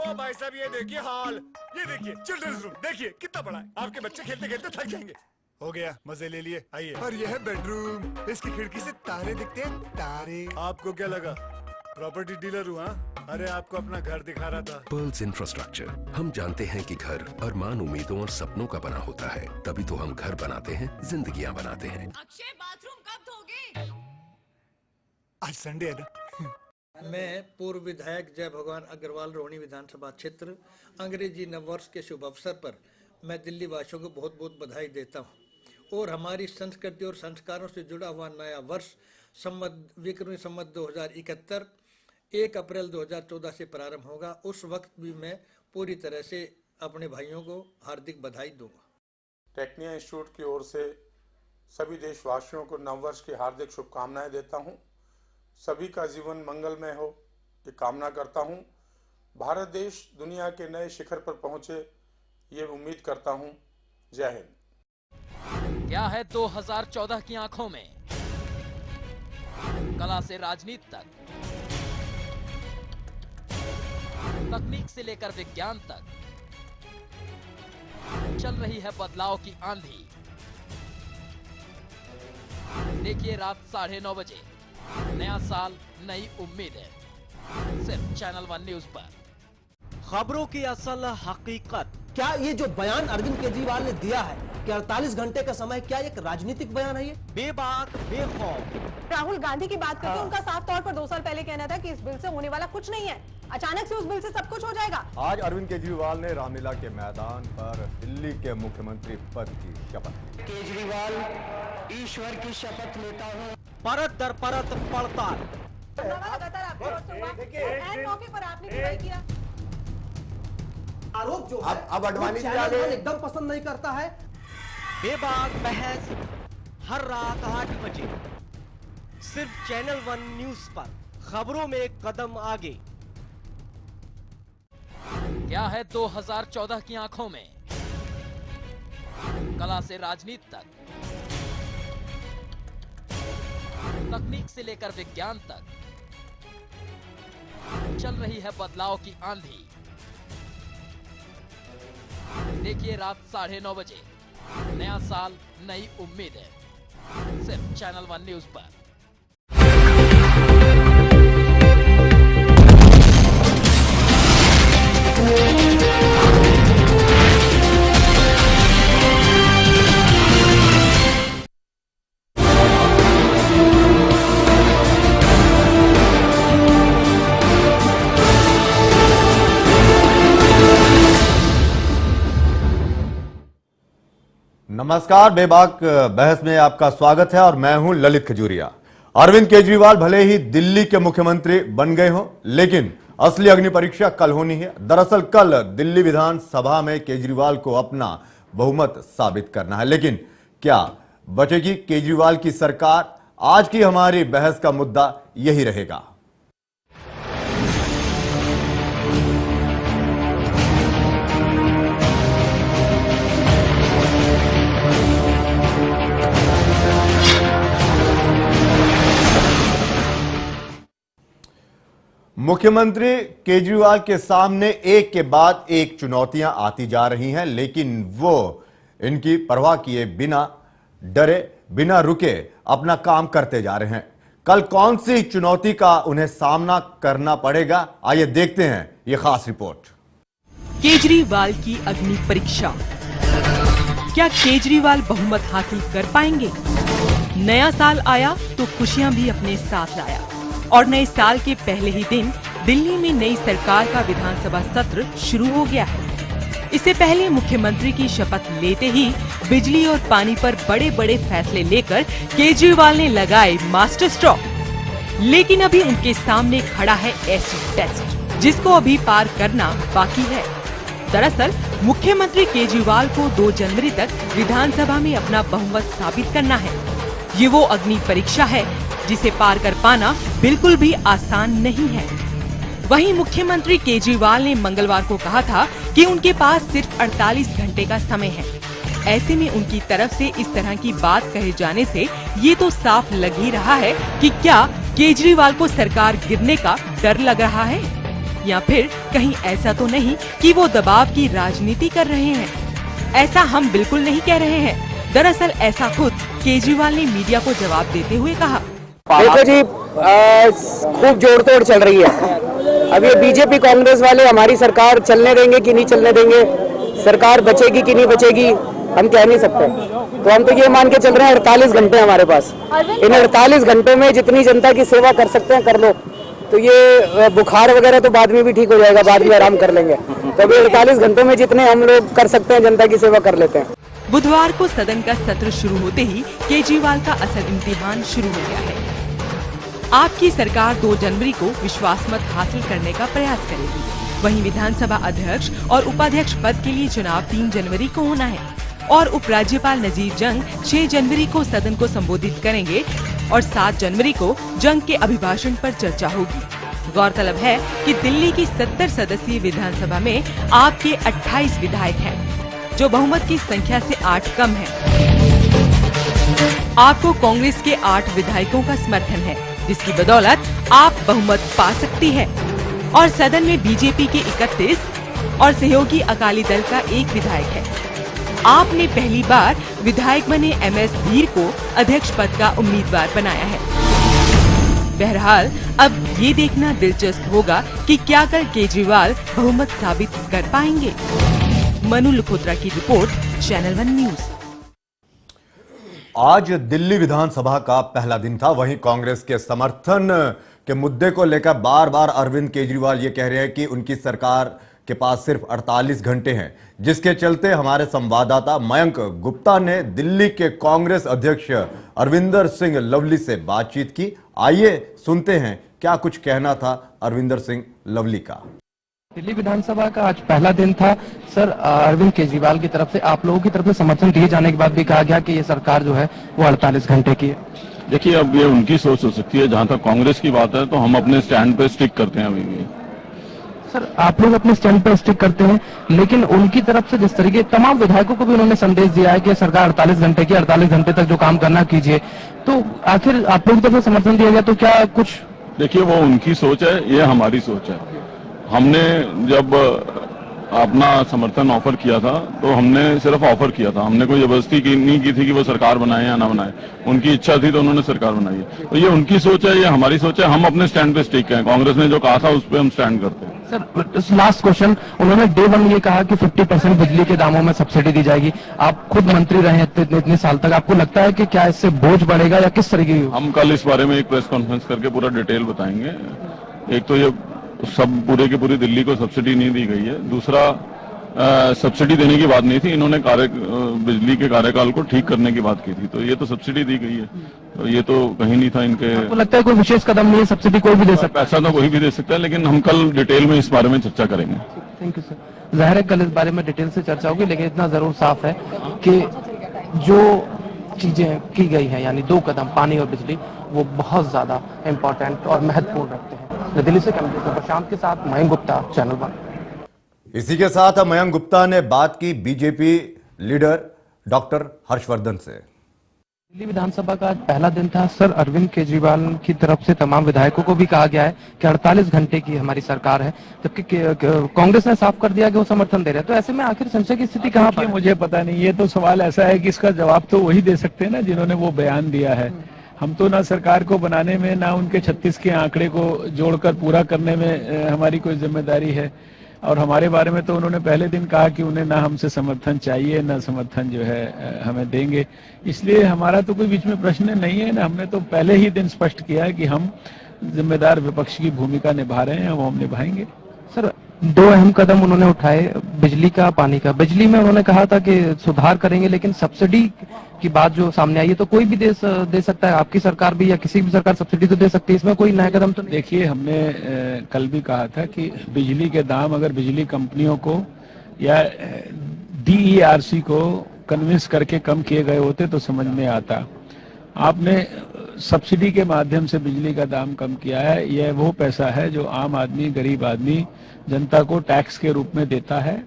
ओ भाई साहब ये देखिए हॉल, ये देखिए चिल्ड्रंस रूम, देखिए कितना बड़ा है। आपके बच्चे खेलते खेलते थक जाएंगे। हो गया, मजे ले लिए, आइए। और यह है बेडरूम, इसकी खिड़की से तारे दिखते हैं, तारे। आपको क्या लगा प्रॉपर्टी डीलर हुआ? अरे आपको अपना घर दिखा रहा था। Pearls infrastructure. हम जानते हैं कि घर अरमान, उम्मीदों और सपनों का बना होता है, तभी तो हम घर बनाते हैं, जिंदगियां बनाते हैं। अक्षय बाथरूम कब धोगे? आज संडे है ना। मैं पूर्व विधायक जय भगवान अग्रवाल रोहिणी विधानसभा क्षेत्र अंग्रेजी नववर्ष के शुभ अवसर पर मैं दिल्ली वासियों को बहुत बहुत बधाई देता हूं और हमारी संस्कृति और संस्कारों से जुड़ा हुआ नया वर्ष विक्रमी संवत 2071 1 अप्रैल 2014 से प्रारंभ होगा। उस वक्त भी मैं पूरी तरह से अपने भाइयों को हार्दिक बधाई दूंगा। टेक्निया इंस्टीट्यूट की ओर से सभी देशवासियों को नववर्ष की हार्दिक शुभकामनाएं देता हूं। सभी का जीवन मंगलमय हो ये कामना करता हूं। भारत देश दुनिया के नए शिखर पर पहुंचे ये उम्मीद करता हूं। जय हिंद। क्या है 2014 की आंखों में? कला से राजनीति तक, तकनीक से लेकर विज्ञान तक चल रही है बदलाव की आंधी। देखिए रात 9:30 बजे नया साल नई उम्मीदें, सिर्फ चैनल 1 न्यूज पर। खबरों की असल हकीकत। क्या ये जो बयान अरविंद केजरीवाल ने दिया है कि 48 घंटे का समय, क्या एक राजनीतिक बयान है? ये बेबाक बेखौफ। राहुल गांधी की बात करते हैं, उनका साफ तौर पर 2 साल पहले कहना था कि इस बिल से होने वाला कुछ नहीं है, अचानक से उस बिल से सब कुछ हो जाएगा। आज अरविंद केजरीवाल ने रामलीला के मैदान पर दिल्ली के मुख्यमंत्री पद की शपथ। केजरीवाल ईश्वर की शपथ लेता हूँ। परत दर परत पड़ताल। लगातार आपके ओर से हुआ, ऐन मौके पर आपने बुराई किया। आरोप जो है अब अडवाणी एकदम पसंद नहीं करता है। बेबाक बहस हर रात 8 बजे सिर्फ चैनल 1 न्यूज पर। खबरों में एक कदम आगे। क्या है 2014 की आंखों में? कला से राजनीति तक, तकनीक से लेकर विज्ञान तक चल रही है बदलाव की आंधी। देखिए रात 9:30 बजे नया साल नई उम्मीदें, सिर्फ चैनल 1 न्यूज पर। नमस्कार, बेबाक बहस में आपका स्वागत है और मैं हूं ललित खजूरिया। अरविंद केजरीवाल भले ही दिल्ली के मुख्यमंत्री बन गए हों, लेकिन असली अग्नि परीक्षा कल होनी है। दरअसल कल दिल्ली विधानसभा में केजरीवाल को अपना बहुमत साबित करना है, लेकिन क्या बचेगी केजरीवाल की सरकार? आज की हमारी बहस का मुद्दा यही रहेगा। मुख्यमंत्री केजरीवाल के सामने एक के बाद एक चुनौतियां आती जा रही हैं, लेकिन वो इनकी परवाह किए बिना, डरे बिना रुके अपना काम करते जा रहे हैं। कल कौन सी चुनौती का उन्हें सामना करना पड़ेगा, आइए देखते हैं ये खास रिपोर्ट। केजरीवाल की अग्नि परीक्षा। क्या केजरीवाल बहुमत हासिल कर पाएंगे? नया साल आया तो खुशियां भी अपने साथ लाया और नए साल के पहले ही दिन दिल्ली में नई सरकार का विधानसभा सत्र शुरू हो गया है। इससे पहले मुख्यमंत्री की शपथ लेते ही बिजली और पानी पर बड़े बड़े फैसले लेकर केजरीवाल ने लगाए मास्टर स्ट्रोक। लेकिन अभी उनके सामने खड़ा है एसिड टेस्ट, जिसको अभी पार करना बाकी है। दरअसल मुख्यमंत्री केजरीवाल को 2 जनवरी तक विधानसभा में अपना बहुमत साबित करना है। ये वो अग्नि परीक्षा है जिसे पार कर पाना बिल्कुल भी आसान नहीं है। वहीं मुख्यमंत्री केजरीवाल ने मंगलवार को कहा था कि उनके पास सिर्फ 48 घंटे का समय है। ऐसे में उनकी तरफ से इस तरह की बात कहे जाने से ये तो साफ लग ही रहा है कि क्या केजरीवाल को सरकार गिरने का डर लग रहा है, या फिर कहीं ऐसा तो नहीं कि वो दबाव की राजनीति कर रहे हैं? ऐसा हम बिल्कुल नहीं कह रहे हैं। दरअसल ऐसा खुद केजरीवाल ने मीडिया को जवाब देते हुए कहा। देखो जी, खूब जोड़ तोड़ चल रही है। अब ये बीजेपी कांग्रेस वाले हमारी सरकार चलने देंगे कि नहीं चलने देंगे, सरकार बचेगी कि नहीं बचेगी, हम कह नहीं सकते। तो हम तो ये मान के चल रहे हैं 48 घंटे हमारे पास, इन 48 घंटे में जितनी जनता की सेवा कर सकते हैं कर लो। तो ये बुखार वगैरह तो बाद में भी ठीक हो जाएगा, बाद में आराम कर लेंगे। तो अभी 48 घंटों में जितने हम लोग कर सकते हैं जनता की सेवा कर लेते हैं। बुधवार को सदन का सत्र शुरू होते ही केजरीवाल का असल इम्तिहान शुरू हो गया है। आपकी सरकार 2 जनवरी को विश्वास मत हासिल करने का प्रयास करेगी। वहीं विधानसभा अध्यक्ष और उपाध्यक्ष पद के लिए चुनाव 3 जनवरी को होना है और उपराज्यपाल नजीर जंग 6 जनवरी को सदन को संबोधित करेंगे और 7 जनवरी को जंग के अभिभाषण पर चर्चा होगी। गौरतलब है कि दिल्ली की 70 सदस्यीय विधानसभा में आपके 28 विधायक हैं, जो बहुमत की संख्या से 8 कम है। आपको कांग्रेस के 8 विधायकों का समर्थन है, जिसकी बदौलत आप बहुमत पा सकती है और सदन में बीजेपी के 31 और सहयोगी अकाली दल का 1 विधायक है। आपने पहली बार विधायक बने MS धीर को अध्यक्ष पद का उम्मीदवार बनाया है। बहरहाल अब ये देखना दिलचस्प होगा कि क्या कल केजरीवाल बहुमत साबित कर पाएंगे। मनु लखोत्रा की रिपोर्ट, चैनल 1 न्यूज। आज दिल्ली विधानसभा का पहला दिन था। वहीं कांग्रेस के समर्थन के मुद्दे को लेकर बार बार अरविंद केजरीवाल ये कह रहे हैं कि उनकी सरकार के पास सिर्फ 48 घंटे हैं, जिसके चलते हमारे संवाददाता मयंक गुप्ता ने दिल्ली के कांग्रेस अध्यक्ष अरविंदर सिंह लवली से बातचीत की। आइए सुनते हैं क्या कुछ कहना था अरविंदर सिंह लवली का। दिल्ली विधानसभा का आज पहला दिन था। सर, अरविंद केजरीवाल की तरफ से आप लोगों की तरफ से समर्थन दिए जाने के बाद भी कहा गया कि ये सरकार जो है वो 48 घंटे की है। देखिए, अब ये उनकी सोच हो सकती है। जहां तक कांग्रेस की बात है तो हम अपने स्टैंड पे स्टिक करते हैं अभी भी। सर, आप लोग अपने स्टैंड पर स्टिक करते हैं, लेकिन उनकी तरफ से जिस तरीके तमाम विधायकों को भी उन्होंने संदेश दिया है कि सरकार 48 घंटे की, 48 घंटे तक जो काम करना कीजिए, तो आखिर आप लोग की तरफ से समर्थन दिया गया तो क्या कुछ? देखिए, वो उनकी सोच है, ये हमारी सोच है। हमने जब अपना समर्थन ऑफर किया था तो हमने सिर्फ ऑफर किया था, हमने कोई जबरदस्ती नहीं की थी कि वो सरकार बनाए या ना बनाए। उनकी इच्छा थी तो उन्होंने सरकार बनाई है। तो ये उनकी सोच है, ये हमारी सोच है। हम अपने स्टैंड पे स्टिक हैं। कांग्रेस ने जो कहा था उस पर हम स्टैंड करते हैं। सर, लास्ट क्वेश्चन, उन्होंने डे 1 ये कहा कि 50% बिजली के दामों में सब्सिडी दी जाएगी। आप खुद मंत्री रहे हैं इतने साल तक, आपको लगता है कि क्या इससे बोझ बढ़ेगा या किस तरीके की? हम कल इस बारे में एक प्रेस कॉन्फ्रेंस करके पूरा डिटेल बताएंगे। एक तो ये सब पूरे की पूरी दिल्ली को सब्सिडी नहीं दी गई है। दूसरा, सब्सिडी देने की बात नहीं थी, इन्होंने बिजली के कार्यकाल को ठीक करने की बात की थी, तो ये तो सब्सिडी दी गई है। तो ये तो कहीं नहीं था इनके। आपको लगता है कोई विशेष कदम नहीं है, सब्सिडी कोई भी दे सकता है? पैसा तो कोई भी दे सकता है, लेकिन हम कल डिटेल में इस बारे में चर्चा करेंगे। Thank you sir. जाहिर है कल इस बारे में डिटेल से चर्चा होगी, लेकिन इतना जरूर साफ है कि जो चीजें की गई है, यानी 2 कदम पानी और बिजली, वो बहुत ज्यादा इम्पोर्टेंट और महत्वपूर्ण रखते हैं। दिल्ली से कैमरे प्रशांत के साथ मयंक गुप्ता, चैनल 1। इसी के साथ मयंक गुप्ता ने बात की बीजेपी लीडर डॉक्टर हर्षवर्धन से। दिल्ली विधानसभा का आज पहला दिन था। सर, अरविंद केजरीवाल की तरफ से तमाम विधायकों को भी कहा गया है कि 48 घंटे की हमारी सरकार है, जबकि कांग्रेस ने साफ कर दिया कि वो समर्थन दे रहे हैं। तो ऐसे में आखिर संशय की स्थिति कहाँ पर? मुझे पता नहीं। ये तो सवाल ऐसा है कि इसका जवाब तो वही दे सकते हैं ना जिन्होंने वो बयान दिया है। हम तो ना सरकार को बनाने में, ना उनके 36 के आंकड़े को जोड़कर पूरा करने में हमारी कोई जिम्मेदारी है। और हमारे बारे में तो उन्होंने पहले दिन कहा कि उन्हें ना हमसे समर्थन चाहिए, ना समर्थन जो है हमें देंगे। इसलिए हमारा तो कोई बीच में प्रश्न नहीं है ना। हमने तो पहले ही दिन स्पष्ट किया है कि हम जिम्मेदार विपक्ष की भूमिका निभा रहे हैं, वो हम निभाएंगे। सर, 2 अहम कदम उन्होंने उठाए, बिजली का, पानी का। बिजली में उन्होंने कहा था कि सुधार करेंगे, लेकिन सब्सिडी की बात जो सामने आई है, तो कोई भी दे सकता है, आपकी सरकार भी या किसी भी सरकार सब्सिडी तो दे सकती है, इसमें कोई नया कदम तो नहीं? देखिए, हमने कल भी कहा था कि बिजली के दाम अगर बिजली कंपनियों को या DERC को कन्विंस करके कम किए गए होते तो समझ में आता। आपने सब्सिडी के माध्यम से बिजली का दाम कम किया है। यह वो पैसा है जो आम आदमी, गरीब आदमी जनता को टैक्स के रूप में देता है,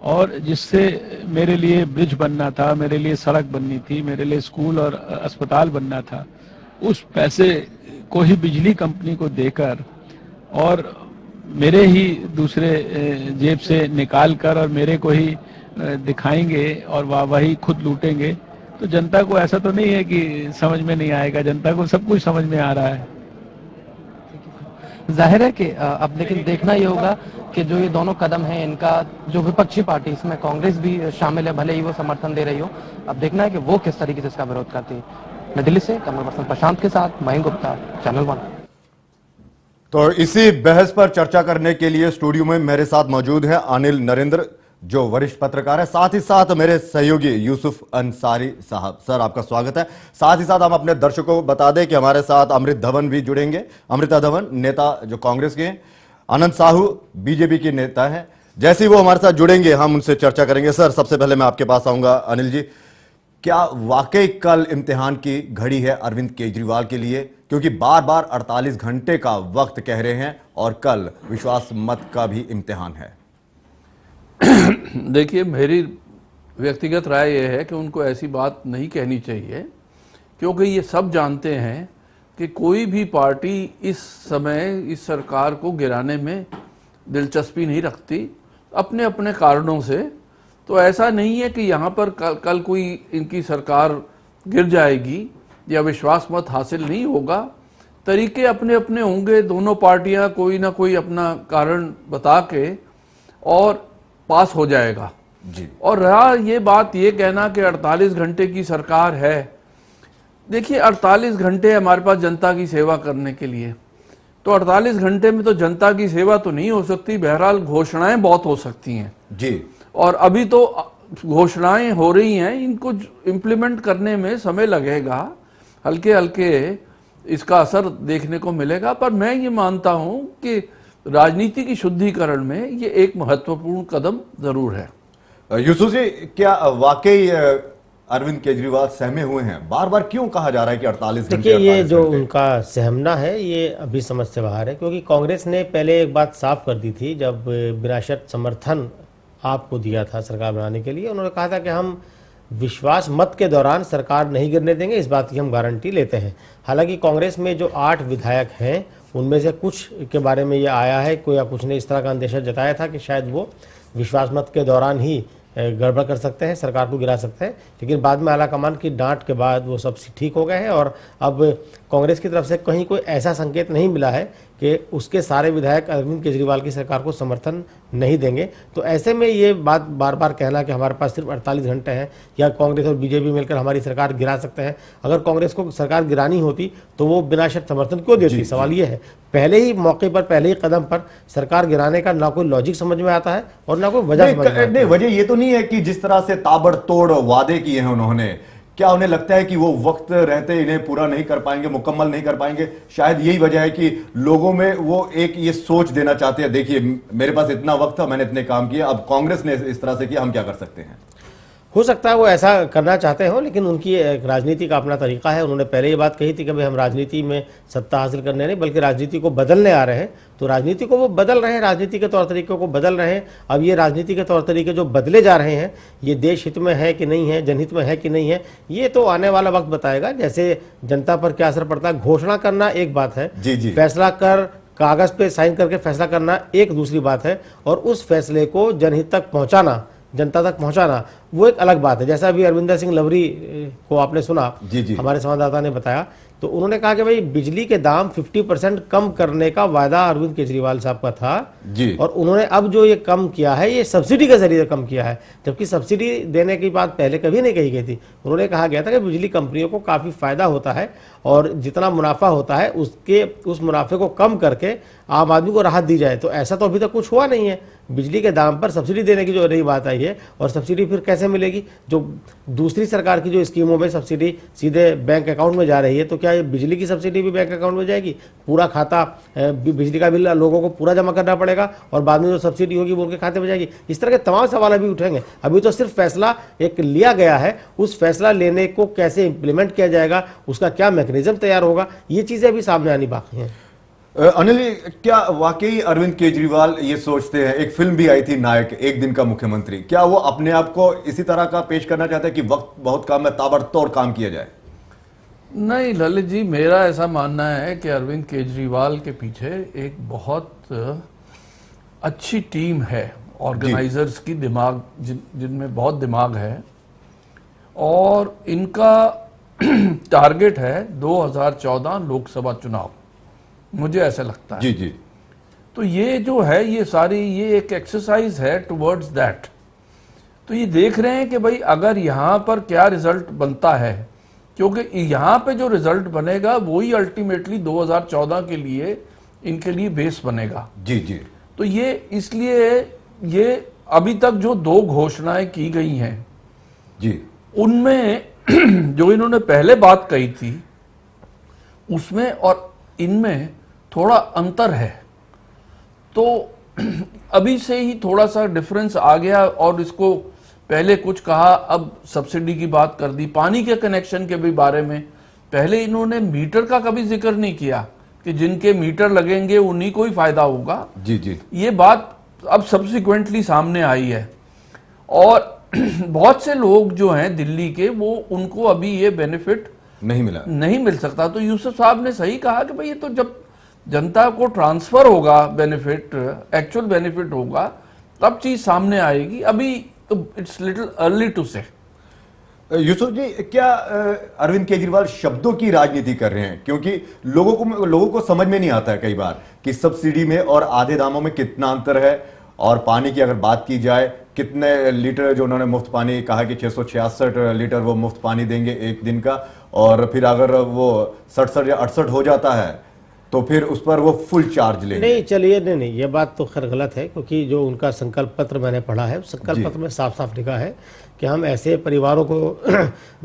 और जिससे मेरे लिए ब्रिज बनना था, मेरे लिए सड़क बननी थी, मेरे लिए स्कूल और अस्पताल बनना था, उस पैसे को ही बिजली कंपनी को देकर और मेरे ही दूसरे जेब से निकाल कर और मेरे को ही दिखाएंगे और वही खुद लूटेंगे, तो जनता को ऐसा तो नहीं है कि समझ में नहीं आएगा, जनता को सब कुछ समझ में आ रहा है। जाहिर है कि अब लेकिन देखना ये होगा कि जो ये दोनों कदम हैं इनका, जो विपक्षी पार्टी इसमें कांग्रेस भी शामिल है, भले ही वो समर्थन दे रही हो, अब देखना है कि वो किस तरीके से इसका विरोध करती है। मैं दिल्ली से कैमरा पर्सन प्रशांत के साथ मयंक गुप्ता, चैनल 1। तो इसी बहस पर चर्चा करने के लिए स्टूडियो में मेरे साथ मौजूद है अनिल नरेंद्र, जो वरिष्ठ पत्रकार है, साथ ही साथ मेरे सहयोगी यूसुफ अंसारी साहब। सर, आपका स्वागत है। साथ ही साथ हम अपने दर्शकों को बता दें कि हमारे साथ अमृत धवन भी जुड़ेंगे। अमृता धवन, नेता जो कांग्रेस के हैं, आनंद साहू बीजेपी के नेता हैं। जैसे ही वो हमारे साथ जुड़ेंगे हम उनसे चर्चा करेंगे। सर, सबसे पहले मैं आपके पास आऊंगा। अनिल जी, क्या वाकई कल इम्तिहान की घड़ी है अरविंद केजरीवाल के लिए? क्योंकि बार बार 48 घंटे का वक्त कह रहे हैं और कल विश्वास मत का भी इम्तिहान है। देखिए, मेरी व्यक्तिगत राय यह है कि उनको ऐसी बात नहीं कहनी चाहिए, क्योंकि ये सब जानते हैं कि कोई भी पार्टी इस समय इस सरकार को गिराने में दिलचस्पी नहीं रखती अपने अपने कारणों से। तो ऐसा नहीं है कि यहाँ पर कल कोई इनकी सरकार गिर जाएगी या विश्वास मत हासिल नहीं होगा। तरीके अपने अपने होंगे, दोनों पार्टियां कोई ना कोई अपना कारण बता के और पास हो जाएगा जी। और रहा ये बात ये कहना कि 48 घंटे की सरकार है, देखिए 48 घंटे हमारे पास जनता की सेवा करने के लिए, तो 48 घंटे में तो जनता की सेवा तो नहीं हो सकती। बहरहाल घोषणाएं बहुत हो सकती हैं जी, और अभी तो घोषणाएं हो रही हैं, इनको इम्प्लीमेंट करने में समय लगेगा, हल्के हल्के इसका असर देखने को मिलेगा। पर मैं ये मानता हूं कि राजनीति की शुद्धिकरण में ये एक महत्वपूर्ण कदम जरूर है। यूसुफ जी, क्या वाकई अरविंद केजरीवाल सहमे हुए हैं? बार बार क्यों कहा जा रहा है कि 48 घंटे? देखिए, ये जो उनका सहमना है ये अभी समझ से बाहर है, क्योंकि कांग्रेस ने पहले एक बात साफ कर दी थी जब बिना शर्त समर्थन आपको दिया था सरकार बनाने के लिए। उन्होंने कहा था कि हम विश्वास मत के दौरान सरकार नहीं गिरने देंगे, इस बात की हम गारंटी लेते हैं। हालांकि कांग्रेस में जो 8 विधायक हैं उनमें से कुछ के बारे में ये आया है, कोई या कुछ ने इस तरह का अंदेशा जताया था कि शायद वो विश्वास मत के दौरान ही गड़बड़ कर सकते हैं, सरकार को गिरा सकते हैं। लेकिन बाद में आलाकमान की डांट के बाद वो सब ठीक हो गए हैं और अब कांग्रेस की तरफ से कहीं कोई ऐसा संकेत नहीं मिला है कि उसके सारे विधायक अरविंद केजरीवाल की सरकार को समर्थन नहीं देंगे। तो ऐसे में ये बात बार बार कहना कि हमारे पास सिर्फ 48 घंटे हैं या कांग्रेस और बीजेपी मिलकर हमारी सरकार गिरा सकते हैं, अगर कांग्रेस को सरकार गिरानी होती तो वो बिना शर्त समर्थन क्यों देती? सवाल ये है। पहले ही मौके पर, पहले ही कदम पर सरकार गिराने का ना कोई लॉजिक समझ में आता है और ना कोई वजह समझ में आता है। नहीं, वजह ये तो नहीं है कि जिस तरह से ताबड़तोड़ वादे किए हैं उन्होंने, क्या उन्हें लगता है कि वो वक्त रहते इन्हें पूरा नहीं कर पाएंगे, मुकम्मल नहीं कर पाएंगे? शायद यही वजह है कि लोगों में वो एक ये सोच देना चाहते हैं, देखिए मेरे पास इतना वक्त था, मैंने इतने काम किए, अब कांग्रेस ने इस तरह से किया, हम क्या कर सकते हैं? हो सकता है वो ऐसा करना चाहते हो, लेकिन उनकी एक राजनीति का अपना तरीका है। उन्होंने पहले ये बात कही थी कि भाई हम राजनीति में सत्ता हासिल करने नहीं बल्कि राजनीति को बदलने आ रहे हैं। तो राजनीति को वो बदल रहे हैं, राजनीति के तौर तरीकों को बदल रहे हैं। अब ये राजनीति के तौर तरीके जो बदले जा रहे हैं, ये देश हित में है कि नहीं है, जनहित में है कि नहीं है, ये तो आने वाला वक्त बताएगा। जैसे जनता पर क्या असर पड़ता है, घोषणा करना एक बात है, फैसला कर कागज पे साइन करके फैसला करना एक दूसरी बात है, और उस फैसले को जनहित तक पहुंचाना, जनता तक पहुंचाना, वो एक अलग बात है। जैसा अभी अरविंदर सिंह लवरी को आपने सुना, हमारे संवाददाता ने बताया, तो उन्होंने कहा कि भाई बिजली के दाम 50% कम करने का वादा अरविंद केजरीवाल साहब का था जी। और उन्होंने अब जो ये कम किया है ये सब्सिडी के जरिए कम किया है, जबकि सब्सिडी देने की बात पहले कभी नहीं कही गई थी। उन्होंने कहा गया था कि बिजली कंपनियों को काफ़ी फायदा होता है और जितना मुनाफा होता है उस मुनाफे को कम करके आम आदमी को राहत दी जाए। तो ऐसा तो अभी तक कुछ हुआ नहीं है। बिजली के दाम पर सब्सिडी देने की जो नई बात आई है, और सब्सिडी फिर कैसे मिलेगी? जो दूसरी सरकार की जो स्कीमों में सब्सिडी सीधे बैंक अकाउंट में जा रही है, तो क्या ये बिजली की सब्सिडी भी बैंक अकाउंट में जाएगी? पूरा खाता बिजली का बिल लोगों को पूरा जमा करना पड़ेगा और बाद में जो सब्सिडी होगी वो उनके खाते में जाएगी? इस तरह के तमाम सवाल अभी उठेंगे। अभी तो सिर्फ फैसला एक लिया गया है, उस फैसला लेने को कैसे इंप्लीमेंट किया जाएगा, उसका क्या मैकेनिज्म तैयार होगा, ये चीजें अभी सामने आनी बाकी हैं। अनिल, क्या वाकई अरविंद केजरीवाल ये सोचते हैं, एक फिल्म भी आई थी नायक, एक दिन का मुख्यमंत्री, क्या वो अपने आप को इसी तरह का पेश करना चाहते हैं कि वक्त बहुत कम है, ताबड़तोड़ काम किया जाए? नहीं ललित जी, मेरा ऐसा मानना है कि अरविंद केजरीवाल के पीछे एक बहुत अच्छी टीम है, ऑर्गेनाइजर्स की दिमाग जिनमें बहुत दिमाग है, और इनका टारगेट है 2014 लोकसभा चुनाव, मुझे ऐसा लगता है। जी जी। तो ये जो है ये सारी ये एक एक्सरसाइज है टुवर्ड्स दैट। तो ये देख रहे हैं कि भाई अगर यहाँ पर क्या रिजल्ट बनता है, क्योंकि यहाँ पे जो रिजल्ट बनेगा वही अल्टीमेटली 2014 के लिए इनके लिए बेस बनेगा। जी जी। तो ये इसलिए ये अभी तक जो 2 घोषणाएं की गई हैं जी, उनमें जो इन्होंने पहले बात कही थी उसमें और इनमें थोड़ा अंतर है। तो अभी से ही थोड़ा सा डिफरेंस आ गया, और इसको पहले कुछ कहा, अब सब्सिडी की बात कर दी। पानी के कनेक्शन के भी बारे में पहले इन्होंने मीटर का कभी जिक्र नहीं किया कि जिनके मीटर लगेंगे उन्हीं को ही फायदा होगा। जी जी। ये बात अब सब्सिक्वेंटली सामने आई है, और बहुत से लोग जो हैं दिल्ली के, वो उनको अभी ये बेनिफिट नहीं मिल सकता। तो यूसुफ साहब ने सही कहा कि भाई ये तो जब जनता को ट्रांसफर होगा बेनिफिट, एक्चुअल बेनिफिट होगा, तब चीज सामने आएगी। अभी तो इट्स लिटिल अर्ली टू से। यूसुफ जी, क्या अरविंद केजरीवाल शब्दों की राजनीति कर रहे हैं? क्योंकि लोगों को समझ में नहीं आता है कई बार कि सब्सिडी में और आधे दामों में कितना अंतर है। और पानी की अगर बात की जाए, कितने लीटर जो उन्होंने मुफ्त पानी कहा कि 666 लीटर वो मुफ्त पानी देंगे एक दिन का, और फिर अगर वो 67 या 68 हो जाता है तो फिर उस पर वो फुल चार्ज लेंगे। नहीं, चलिए, नहीं, ये बात तो खैर गलत है, क्योंकि जो उनका संकल्प पत्र मैंने पढ़ा है, संकल्प पत्र में साफ साफ लिखा है कि हम ऐसे परिवारों को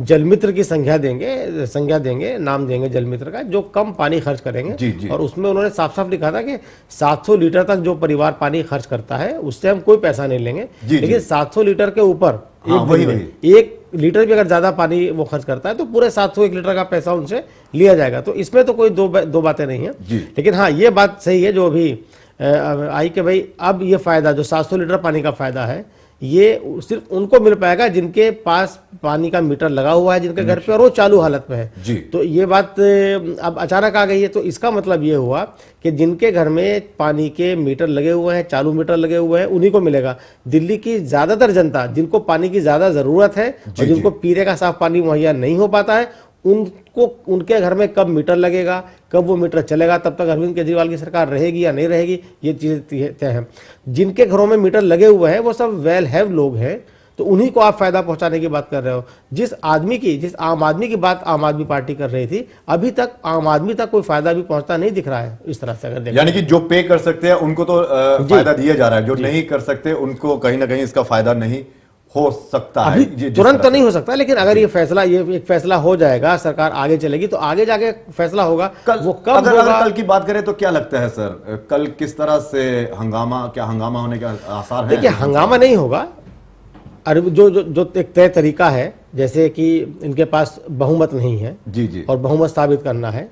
जलमित्र की संज्ञा देंगे, नाम देंगे जलमित्र का, जो कम पानी खर्च करेंगे। जी जी। और उसमें उन्होंने साफ साफ लिखा था कि 700 लीटर तक जो परिवार पानी खर्च करता है उससे हम कोई पैसा नहीं लेंगे, लेकिन 700 लीटर के ऊपर एक लीटर भी अगर ज्यादा पानी वो खर्च करता है तो पूरे 701 लीटर का पैसा उनसे लिया जाएगा। तो इसमें तो कोई दो बातें नहीं है। लेकिन हाँ, ये बात सही है जो अभी आई कि भाई अब ये फायदा जो 700 लीटर पानी का फायदा है, ये सिर्फ उनको मिल पाएगा जिनके पास पानी का मीटर लगा हुआ है, जिनके घर पे, और वो चालू हालत में है जी। तो ये बात अब अचानक आ गई है। तो इसका मतलब ये हुआ कि जिनके घर में पानी के मीटर लगे हुए हैं, चालू मीटर लगे हुए हैं, उन्हीं को मिलेगा। दिल्ली की ज्यादातर जनता जिनको पानी की ज्यादा जरूरत है और जिनको पीने का साफ पानी मुहैया नहीं हो पाता है, उनको उनके घर में कब मीटर लगेगा, कब वो मीटर चलेगा, तब तक अरविंद केजरीवाल की सरकार रहेगी या नहीं रहेगी, ये चीजें तय हैं। जिनके घरों में मीटर लगे हुए हैं वो सब वेल हैव लोग हैं, तो उन्हीं को आप फायदा पहुंचाने की बात कर रहे हो। जिस आम आदमी की बात आम आदमी पार्टी कर रही थी, अभी तक आम आदमी तक कोई फायदा भी पहुंचता नहीं दिख रहा है इस तरह से। अगर यानी कि जो पे कर सकते हैं उनको तो फायदा दिया जा रहा है, जो नहीं कर सकते उनको कहीं ना कहीं इसका फायदा नहीं हो सकता है। तुरंत तो नहीं हो सकता, लेकिन अगर ये एक फैसला हो जाएगा, सरकार आगे चलेगी तो आगे जाके फैसला होगा। वो कब अगर कल की बात करें तो क्या लगता है सर, कल किस तरह से हंगामा होने के आसार हैं? देखिए, हंगामा नहीं होगा। जो एक तय तरीका है, जैसे कि इनके पास बहुमत नहीं है जी, और बहुमत साबित करना है,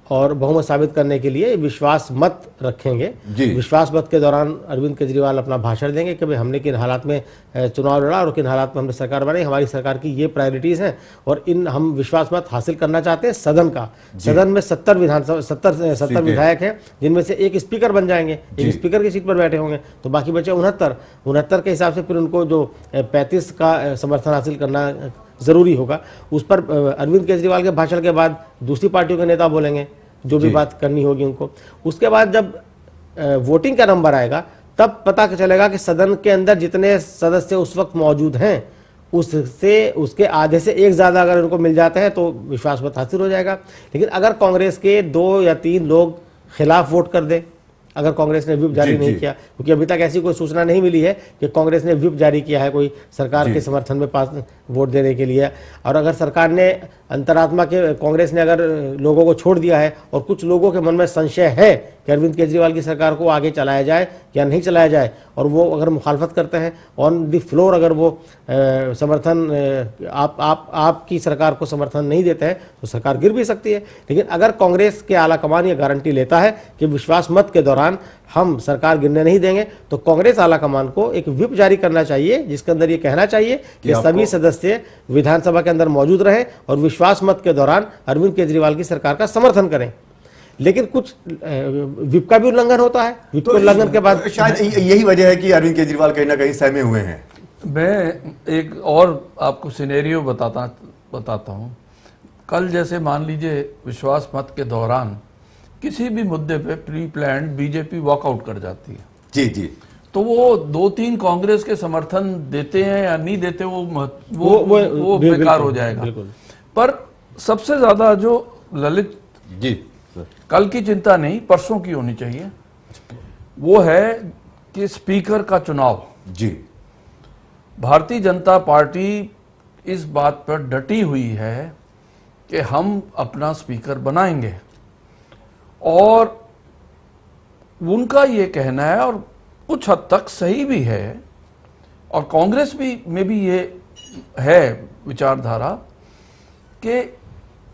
और बहुमत साबित करने के लिए विश्वास मत रखेंगे। विश्वास मत के दौरान अरविंद केजरीवाल अपना भाषण देंगे कि भाई हमने किन हालात में चुनाव लड़ा और किन हालात में हमने सरकार बनाई, हमारी सरकार की ये प्रायोरिटीज हैं, और हम विश्वास मत हासिल करना चाहते हैं सदन का। सदन में 70 विधायक हैं, जिनमें से एक स्पीकर बन जाएंगे, एक स्पीकर की सीट पर बैठे होंगे, तो बाकी बचे 69 के हिसाब से फिर उनको जो 35 का समर्थन हासिल करना जरूरी होगा। उस पर अरविंद केजरीवाल के भाषण के बाद दूसरी पार्टियों के नेता बोलेंगे जो भी बात करनी होगी उनको। उसके बाद जब वोटिंग का नंबर आएगा तब पता चलेगा कि सदन के अंदर जितने सदस्य उस वक्त मौजूद हैं उसके आधे से एक ज्यादा अगर उनको मिल जाता है तो विश्वास मत हासिल हो जाएगा। लेकिन अगर कांग्रेस के 2 या 3 लोग खिलाफ वोट कर दे, अगर कांग्रेस ने व्हिप जारी नहीं किया, क्योंकि अभी तक ऐसी कोई सूचना नहीं मिली है कि कांग्रेस ने व्हिप जारी किया है कोई सरकार के समर्थन में पास वोट देने के लिए, और अगर सरकार ने अंतरात्मा के कांग्रेस ने अगर लोगों को छोड़ दिया है और कुछ लोगों के मन में संशय है कि अरविंद केजरीवाल की सरकार को आगे चलाया जाए या नहीं चलाया जाए, और वो अगर मुखालफत करते हैं ऑन द फ्लोर, अगर वो समर्थन आपकी सरकार को समर्थन नहीं देते हैं तो सरकार गिर भी सकती है। लेकिन अगर कांग्रेस के आला कमान ये गारंटी लेता है कि विश्वास मत के दौरान हम सरकार गिरने नहीं देंगे, तो कांग्रेस आला कमान को एक व्हिप जारी करना चाहिए जिसके अंदर ये कहना चाहिए कि सभी सदस्य विधानसभा के अंदर मौजूद रहें और विश्वास मत के दौरान अरविंद केजरीवाल की सरकार का समर्थन करें। लेकिन कुछ विप का भी उल्लंघन होता है। विप के उल्लंघन के बाद शायद यही वजह है कि अरविंद केजरीवाल कहीं ना कहीं सहमे हुए हैं। मैं एक और आपको सिनेरियो बताता हूँ। कल जैसे मान लीजिए विश्वास मत के दौरान किसी भी मुद्दे पे प्री प्लान्ड बीजेपी वॉकआउट कर जाती है, जी जी, तो वो 2-3 कांग्रेस के समर्थन देते हैं या नहीं देते वो बेकार हो जाएगा। पर सबसे ज्यादा जो ललित जी कल की चिंता नहीं, परसों की होनी चाहिए, वो है कि स्पीकर का चुनाव। जी, भारतीय जनता पार्टी इस बात पर डटी हुई है कि हम अपना स्पीकर बनाएंगे, और उनका ये कहना है और कुछ हद तक सही भी है, और कांग्रेस में भी ये है विचारधारा कि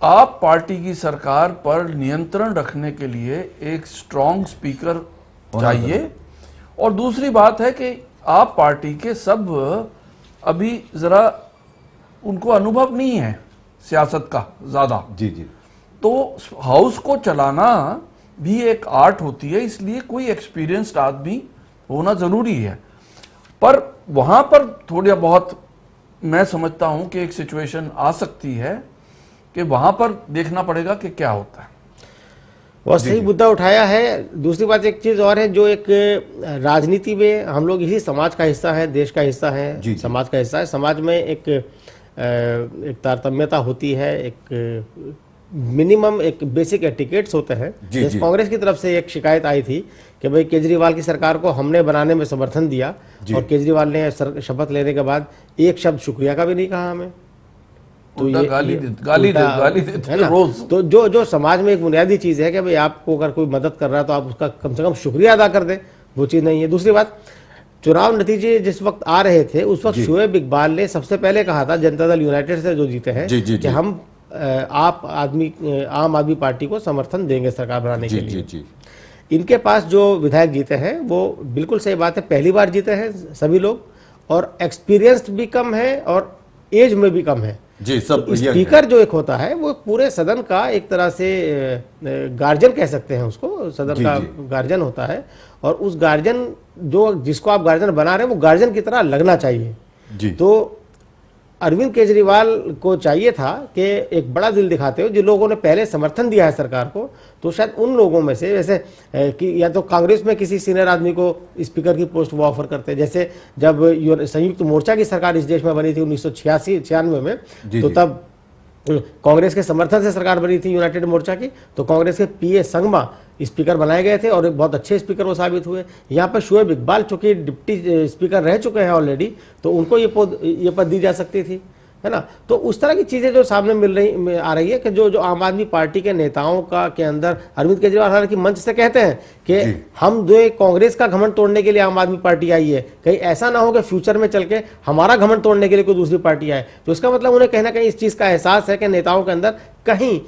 आप पार्टी की सरकार पर नियंत्रण रखने के लिए एक स्ट्रांग स्पीकर चाहिए। और दूसरी बात है कि आप पार्टी के सब अभी जरा उनको अनुभव नहीं है सियासत का ज्यादा, जी जी, तो हाउस को चलाना भी एक आर्ट होती है, इसलिए कोई एक्सपीरियंस्ड आदमी होना जरूरी है। पर वहां पर थोड़ा बहुत मैं समझता हूं कि एक सिचुएशन आ सकती है कि वहां पर देखना पड़ेगा कि क्या होता है। बहुत सही मुद्दा उठाया है। दूसरी बात एक चीज और है, जो एक राजनीति में हम लोग इसी समाज का हिस्सा है, देश का हिस्सा है, समाज का हिस्सा है। समाज में एक तारतम्यता होती है, एक मिनिमम एक बेसिक एटिकेट्स होते हैं। जैसे कांग्रेस की तरफ से एक शिकायत आई थी कि भाई केजरीवाल की सरकार को हमने बनाने में समर्थन दिया और केजरीवाल ने शपथ लेने के बाद एक शब्द शुक्रिया का भी नहीं कहा हमें, तो ये गाली देते है ना। तो जो समाज में एक बुनियादी चीज है कि भाई आपको अगर कोई मदद कर रहा है तो आप उसका कम से कम शुक्रिया अदा कर दें, वो चीज नहीं है। दूसरी बात, चुनाव नतीजे जिस वक्त आ रहे थे उस वक्त शोएब इकबाल ने सबसे पहले कहा था, जनता दल यूनाइटेड से जो जीते हैं, कि हम आम आदमी पार्टी को समर्थन देंगे सरकार बनाने के लिए। इनके पास जो विधायक जीते हैं वो बिल्कुल सही बात है, पहली बार जीते हैं सभी लोग, और एक्सपीरियंस्ड भी कम है और एज में भी कम है जी। सब तो स्पीकर जो एक होता है वो पूरे सदन का एक तरह से गार्जियन कह सकते हैं उसको, सदन का गार्जियन होता है, और उस गार्जियन जिसको आप गार्जियन बना रहे हैं वो गार्जियन की तरह लगना चाहिए जी। तो अरविंद केजरीवाल को चाहिए था कि एक बड़ा दिल दिखाते हो, जिन लोगों ने पहले समर्थन दिया है सरकार को, तो शायद उन लोगों में से, जैसे कि या तो कांग्रेस में किसी सीनियर आदमी को स्पीकर की पोस्ट वो ऑफर करते, जैसे जब संयुक्त मोर्चा की सरकार इस देश में बनी थी 1996-96 में, तो तब कांग्रेस के समर्थन से सरकार बनी थी यूनाइटेड मोर्चा की, तो कांग्रेस के पीए संगमा स्पीकर बनाए गए थे और एक बहुत अच्छे स्पीकर वो साबित हुए। यहाँ पर शोएब इकबाल चूंकि डिप्टी स्पीकर रह चुके हैं ऑलरेडी, तो उनको ये पद दी जा सकती थी, है ना। तो उस तरह की चीजें जो सामने आ रही है कि जो आम आदमी पार्टी के नेताओं के अंदर, अरविंद केजरीवाल हालांकि मंच से कहते हैं कि हम जो कांग्रेस का घमंड तोड़ने के लिए आम आदमी पार्टी आई है, कहीं ऐसा ना हो कि फ्यूचर में चल के हमारा घमंड तोड़ने के लिए कोई दूसरी पार्टी आए। तो इसका मतलब उन्हें कहीं ना कहीं इस चीज का एहसास है कि नेताओं के अंदर कहीं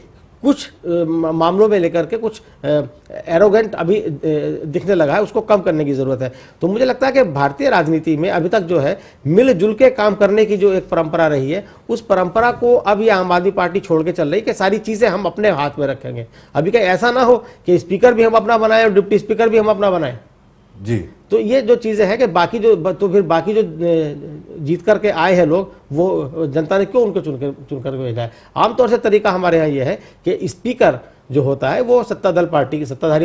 कुछ मामलों में लेकर के कुछ एरोगेंट अभी दिखने लगा है, उसको कम करने की जरूरत है। तो मुझे लगता है कि भारतीय राजनीति में अभी तक जो है मिलजुल के काम करने की जो एक परंपरा रही है, उस परंपरा को अब ये आम आदमी पार्टी छोड़ के चल रही है कि सारी चीजें हम अपने हाथ में रखेंगे। अभी कहीं ऐसा ना हो कि स्पीकर भी हम अपना बनाए और डिप्टी स्पीकर भी हम अपना बनाए जी। तो ये जो चीजें हैं कि बाकी जो जीत करके आए हैं लोग, वो जनता ने क्यों उनको चुन कर भेजा है। आमतौर से तरीका हमारे यहाँ ये है कि स्पीकर जो होता है वो सत्ताधारी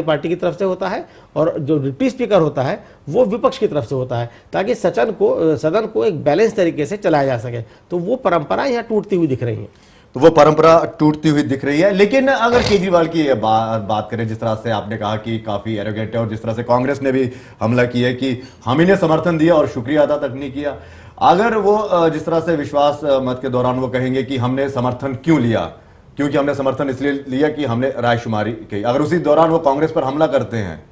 पार्टी की तरफ से होता है, और जो डिप्टी स्पीकर होता है वो विपक्ष की तरफ से होता है, ताकि सदन को एक बैलेंस तरीके से चलाया जा सके। तो वो परंपरा यहाँ टूटती हुई दिख रही है। तो वो परंपरा टूटती हुई दिख रही है। लेकिन अगर केजरीवाल की बात करें, जिस तरह से आपने कहा कि काफी एरोगेंट है, और जिस तरह से कांग्रेस ने भी हमला किया है कि हम इन्हें समर्थन दिया और शुक्रिया अदा तक नहीं किया, अगर वो जिस तरह से विश्वास मत के दौरान वो कहेंगे कि हमने समर्थन क्यों लिया, क्योंकि हमने समर्थन इसलिए लिया कि हमने रायशुमारी की, अगर उसी दौरान वो कांग्रेस पर हमला करते हैं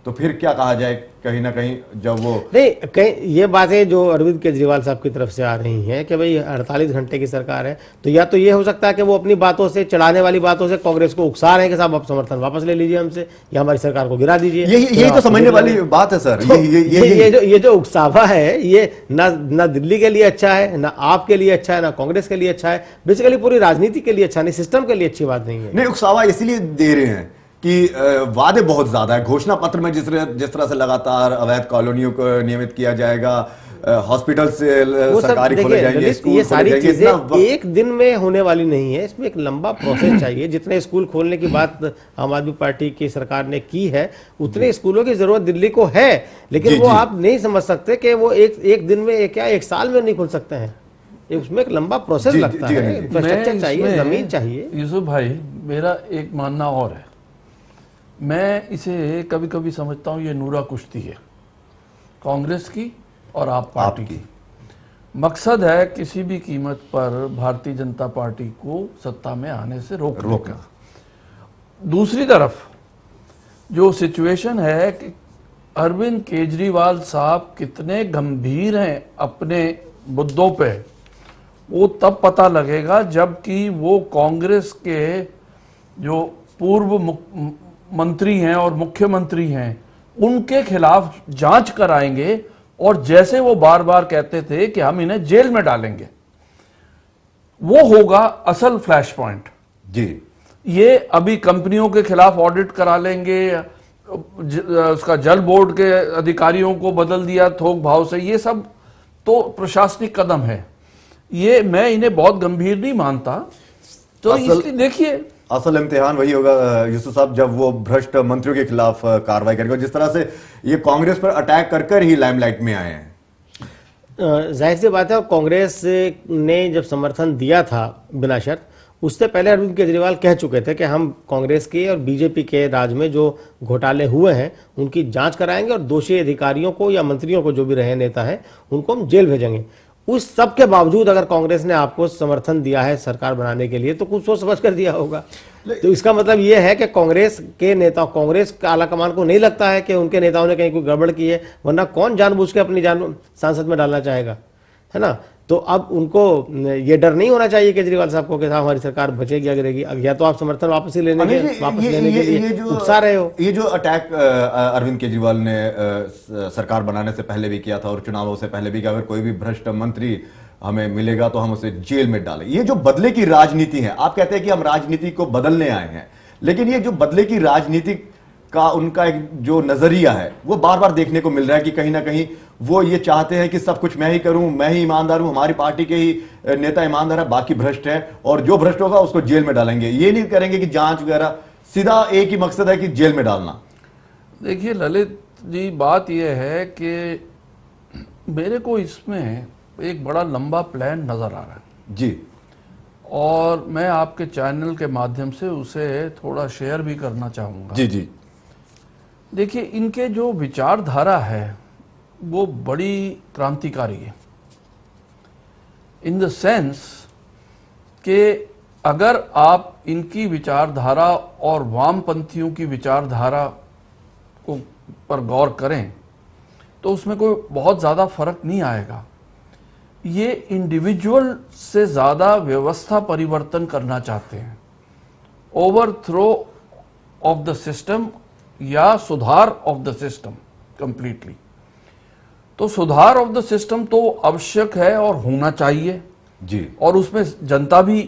तो फिर क्या कहा जाए, कहीं ना कहीं जब वो नहीं, कहीं ये बातें जो अरविंद केजरीवाल साहब की तरफ से आ रही हैं कि भाई 48 घंटे की सरकार है, तो या तो ये हो सकता है कि वो अपनी बातों से, चढ़ाने वाली बातों से कांग्रेस को उकसा रहे हैं कि साहब आप समर्थन वापस ले लीजिए हमसे, या हमारी सरकार को गिरा दीजिए। यही तो समझने वाली बात है सर। ये जो उकसावा है, ये ना दिल्ली के लिए अच्छा है, ना आपके लिए अच्छा है, ना कांग्रेस के लिए अच्छा है, बेसिकली पूरी राजनीति के लिए अच्छा नहीं, सिस्टम के लिए अच्छी बात नहीं है। नहीं, उकसावा इसलिए दे रहे हैं कि वादे बहुत ज्यादा है। घोषणा पत्र में जिस तरह से लगातार अवैध कॉलोनियों को नियमित किया जाएगा, हॉस्पिटल से सरकारी खोले जाएंगे, स्कूल ये सारी खोले जाएंगे, चीजें एक दिन में होने वाली नहीं है, इसमें एक लंबा प्रोसेस चाहिए। जितने स्कूल खोलने की बात आम आदमी पार्टी की सरकार ने की है, उतने स्कूलों की जरूरत दिल्ली को है, लेकिन वो आप नहीं समझ सकते कि वो एक दिन में, क्या एक साल में नहीं खुल सकते हैं। उसमें एक लंबा प्रोसेस लगता है, इंफ्रास्ट्रक्चर चाहिए, जमीन चाहिए। यूसुफ भाई, मेरा एक मानना और है, मैं इसे कभी कभी समझता हूँ ये नूरा कुश्ती है कांग्रेस की और आप पार्टी की। मकसद है किसी भी कीमत पर भारतीय जनता पार्टी को सत्ता में आने से रोकना। दूसरी तरफ जो सिचुएशन है कि अरविंद केजरीवाल साहब कितने गंभीर हैं अपने मुद्दों पे, वो तब पता लगेगा जबकि वो कांग्रेस के जो पूर्व मंत्री हैं और मुख्यमंत्री हैं उनके खिलाफ जांच कराएंगे, और जैसे वो बार बार कहते थे कि हम इन्हें जेल में डालेंगे, वो होगा असल फ्लैश पॉइंट। जी, ये अभी कंपनियों के खिलाफ ऑडिट करा लेंगे, उसका जल बोर्ड के अधिकारियों को बदल दिया थोक भाव से, ये सब तो प्रशासनिक कदम है, ये मैं इन्हें बहुत गंभीर नहीं मानता। तो इसलिए देखिए, असल इम्तिहान वही होगा यूसुफ साहब जब वो भ्रष्ट मंत्रियों के खिलाफ कार्रवाई करेंगे, जिस तरह से ये कांग्रेस पर अटैक कर ही लाइमलाइट में आए हैं। जाहिर सी बात है, और कांग्रेस ने जब समर्थन दिया था बिना शर्त, उससे पहले अरविंद केजरीवाल कह चुके थे कि हम कांग्रेस के और बीजेपी के राज में जो घोटाले हुए हैं उनकी जांच कराएंगे और दोषी अधिकारियों को या मंत्रियों को, जो भी रहे नेता हैं, उनको हम जेल भेजेंगे। उस सब के बावजूद अगर कांग्रेस ने आपको समर्थन दिया है सरकार बनाने के लिए, तो कुछ सोच समझ कर दिया होगा। तो इसका मतलब यह है कि कांग्रेस के नेता, कांग्रेस का आलाकमान को नहीं लगता है कि उनके नेताओं ने कहीं कोई गड़बड़ की है, वरना कौन जानबूझ के अपनी जान सांसद में डालना चाहेगा, है ना। तो अब उनको ये डर नहीं होना चाहिए केजरीवाल साहब को कि हमारी सरकार बचेगी गिरेगी, या तो आप समर्थन वापस लेने के लिए उकसा रहे हो। ये जो अटैक अरविंद केजरीवाल ने सरकार बनाने से पहले भी किया था और चुनावों से पहले भी, कि अगर कोई भी भ्रष्ट मंत्री हमें मिलेगा तो हम उसे जेल में डालें, ये जो बदले की राजनीति है, आप कहते हैं कि हम राजनीति को बदलने आए हैं, लेकिन ये जो बदले की राजनीति का उनका एक जो नजरिया है वो बार बार देखने को मिल रहा है कि कहीं ना कहीं वो ये चाहते हैं कि सब कुछ मैं ही करूं, मैं ही ईमानदार हूं, हमारी पार्टी के ही नेता ईमानदार है, बाकी भ्रष्ट है, और जो भ्रष्ट होगा उसको जेल में डालेंगे। ये नहीं करेंगे कि जांच वगैरह, सीधा एक ही मकसद है कि जेल में डालना। देखिए ललित जी, बात यह है कि मेरे को इसमें एक बड़ा लंबा प्लान नजर आ रहा है जी, और मैं आपके चैनल के माध्यम से उसे थोड़ा शेयर भी करना चाहूंगा। जी जी, देखिए, इनके जो विचारधारा है वो बड़ी क्रांतिकारी है, इन द सेंस कि अगर आप इनकी विचारधारा और वामपंथियों की विचारधारा को पर गौर करें तो उसमें कोई बहुत ज़्यादा फर्क नहीं आएगा। ये इंडिविजुअल से ज़्यादा व्यवस्था परिवर्तन करना चाहते हैं, ओवरथ्रो ऑफ द सिस्टम या सुधार ऑफ द सिस्टम कंप्लीटली। तो सुधार ऑफ द सिस्टम तो आवश्यक है और होना चाहिए जी, और उसमें जनता भी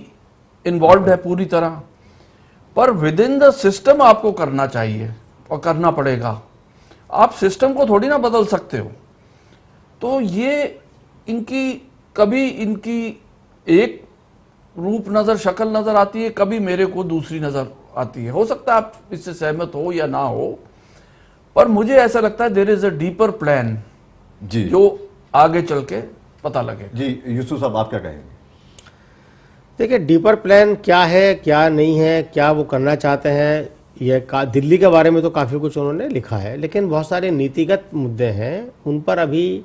इन्वॉल्व है पूरी तरह, पर विद इन द सिस्टम आपको करना चाहिए और करना पड़ेगा। आप सिस्टम को थोड़ी ना बदल सकते हो। तो ये इनकी कभी इनकी एक रूप नजर, शक्ल नजर आती है, कभी मेरे को दूसरी नजर आती है। हो सकता है आप इससे सहमत हो या ना हो, पर मुझे ऐसा लगता है there is a deeper plan जी, जो आगे चल के पता लगे। जी यूसुफ साहब, आप क्या कहेंगे? देखिए, डीपर प्लान क्या है, क्या नहीं है, क्या वो करना चाहते हैं, ये दिल्ली के बारे में तो काफ़ी कुछ उन्होंने लिखा है, लेकिन बहुत सारे नीतिगत मुद्दे हैं, उन पर अभी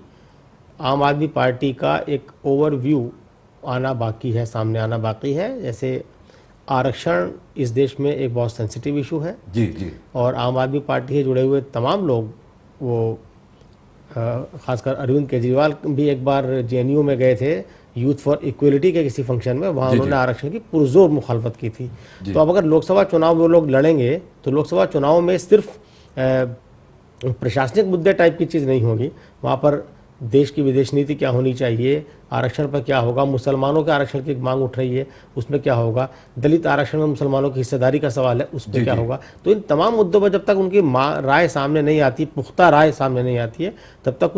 आम आदमी पार्टी का एक ओवरव्यू आना बाकी है, सामने आना बाकी है। जैसे आरक्षण इस देश में एक बहुत सेंसिटिव इशू है जी जी, और आम आदमी पार्टी से जुड़े हुए तमाम लोग, वो खासकर अरविंद केजरीवाल भी एक बार जेएनयू में गए थे यूथ फॉर इक्वलिटी के किसी फंक्शन में, वहाँ उन्होंने आरक्षण की पुरजोर मुखालफत की थी। तो अब अगर लोकसभा चुनाव वो लोग लड़ेंगे तो लोकसभा चुनाव में सिर्फ प्रशासनिक मुद्दे टाइप की चीज़ नहीं होगी, वहाँ पर देश की विदेश नीति क्या होनी चाहिए, आरक्षण पर क्या होगा, मुसलमानों के आरक्षण की मांग उठ रही है उसमें क्या होगा, दलित आरक्षण में मुसलमानों की हिस्सेदारी का सवाल है उस पर क्या होगा। तो इन तमाम मुद्दों पर जब तक उनकी राय सामने नहीं आती, पुख्ता राय सामने नहीं आती है, तब तक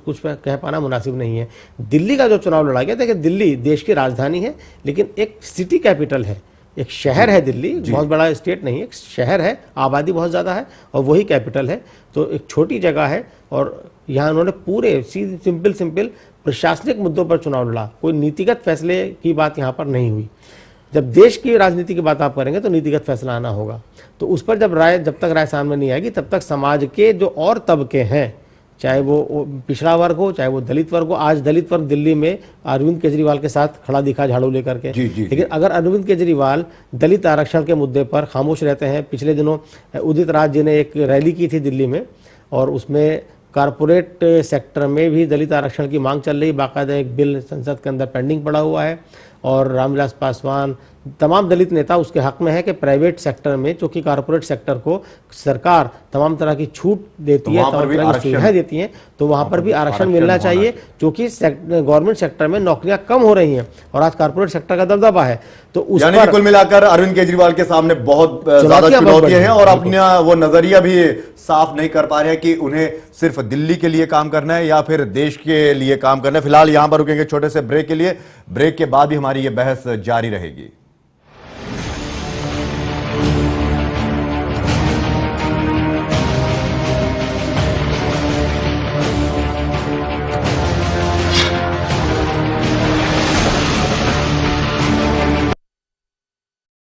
कुछ कह पाना मुनासिब नहीं है। दिल्ली का जो चुनाव लड़ा गया, देखिए दिल्ली देश की राजधानी है लेकिन एक सिटी कैपिटल है, एक शहर है दिल्ली, बहुत बड़ा स्टेट नहीं है, एक शहर है, आबादी बहुत ज़्यादा है और वही कैपिटल है। तो एक छोटी जगह है और यहाँ उन्होंने पूरे सिंपल प्रशासनिक मुद्दों पर चुनाव लड़ा, कोई नीतिगत फैसले की बात यहाँ पर नहीं हुई। जब देश की राजनीति की बात आप करेंगे तो नीतिगत फैसला आना होगा, तो उस पर जब तक राय सामने नहीं आएगी तब तक समाज के जो और तबके हैं, चाहे वो पिछड़ा वर्ग हो, चाहे वो दलित वर्ग हो। आज दलित वर्ग दिल्ली में अरविंद केजरीवाल के साथ खड़ा दिखा झाड़ू लेकर के, लेकिन अगर अरविंद केजरीवाल दलित आरक्षण के मुद्दे पर खामोश रहते हैं, पिछले दिनों उदित राज जी ने एक रैली की थी दिल्ली में और उसमें कारपोरेट सेक्टर में भी दलित आरक्षण की मांग चल रही, बाकायदा एक बिल संसद के अंदर पेंडिंग पड़ा हुआ है और रामविलास पासवान तमाम दलित नेता उसके हक में है कि प्राइवेट सेक्टर में, क्योंकि कारपोरेट सेक्टर को सरकार तमाम तरह की छूट देती है, तमाम तरह की सुविधाएं देती हैं, तो वहां पर भी आरक्षण मिलना चाहिए, क्योंकि गवर्नमेंट सेक्टर में नौकरियां कम हो रही हैं और आज कारपोरेट सेक्टर का दबदबा है। तो उस पर कुल मिलाकर अरविंद केजरीवाल के सामने बहुत ज्यादा चुनौतियां हैं और अपना वो नजरिया भी साफ नहीं कर पा रहे हैं कि उन्हें सिर्फ दिल्ली के लिए काम करना है या फिर देश के लिए काम करना है। फिलहाल यहां पर रुकेंगे छोटे से ब्रेक के लिए, ब्रेक के बाद भी हमारी ये बहस जारी रहेगी।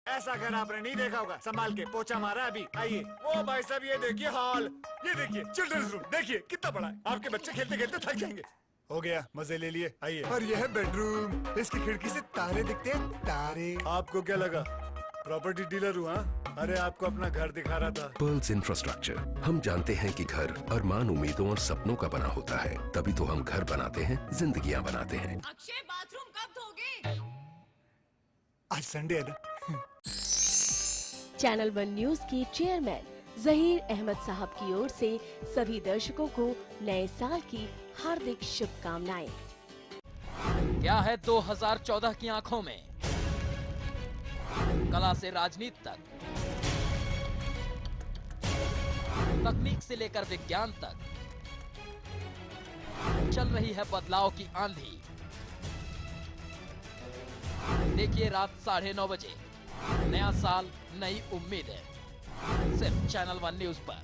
ऐसा घर आपने नहीं देखा होगा, संभाल के पोछा मारा अभी। आइए, वो भाई साहब ये देखिए हॉल, ये देखिए चिल्ड्रंस रूम, देखिए कितना बड़ा है, आपके बच्चे खेलते खेलते थक जाएंगे। हो गया, मजे ले लिए, आइए। और यह है बेडरूम, इसकी खिड़की से तारे दिखते हैं, तारे। आपको क्या लगा प्रॉपर्टी डीलर हूँ? अरे आपको अपना घर दिखा रहा था। पर्ल्स इंफ्रास्ट्रक्चर, हम जानते हैं कि घर अरमान, उम्मीदों और सपनों का बना होता है, तभी तो हम घर बनाते हैं, जिंदगियां बनाते हैं। अक्षय बाथरूम कब धोगे? आज संडे है ना। चैनल 1 न्यूज के चेयरमैन जहीर अहमद साहब की ओर से सभी दर्शकों को नए साल की हार्दिक शुभकामनाएं। क्या है 2014 की आंखों में? कला से राजनीति तक, तकनीक से लेकर विज्ञान तक चल रही है बदलाव की आंधी। देखिए रात 9:30 बजे, नया साल नई उम्मीद है, सिर्फ चैनल 1 न्यूज पर।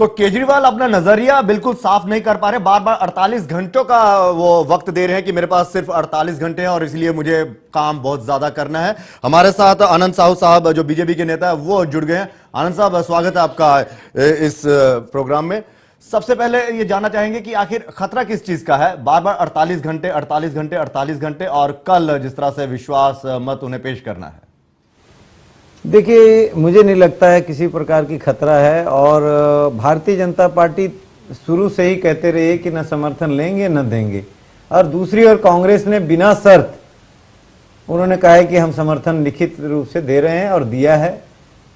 तो केजरीवाल अपना नजरिया बिल्कुल साफ नहीं कर पा रहे, बार बार 48 घंटों का वो वक्त दे रहे हैं कि मेरे पास सिर्फ 48 घंटे हैं और इसलिए मुझे काम बहुत ज्यादा करना है। हमारे साथ आनंद साहू साहब जो बीजेपी के नेता है वो जुड़ गए हैं। आनंद साहब, स्वागत है आपका इस प्रोग्राम में। सबसे पहले ये जानना चाहेंगे कि आखिर खतरा किस चीज का है? बार बार 48 घंटे 48 घंटे 48 घंटे और कल जिस तरह से विश्वास मत उन्हें पेश करना है। देखिए, मुझे नहीं लगता है किसी प्रकार की खतरा है और भारतीय जनता पार्टी शुरू से ही कहते रही कि न समर्थन लेंगे न देंगे, और दूसरी ओर कांग्रेस ने बिना शर्त उन्होंने कहा है कि हम समर्थन लिखित रूप से दे रहे हैं और दिया है।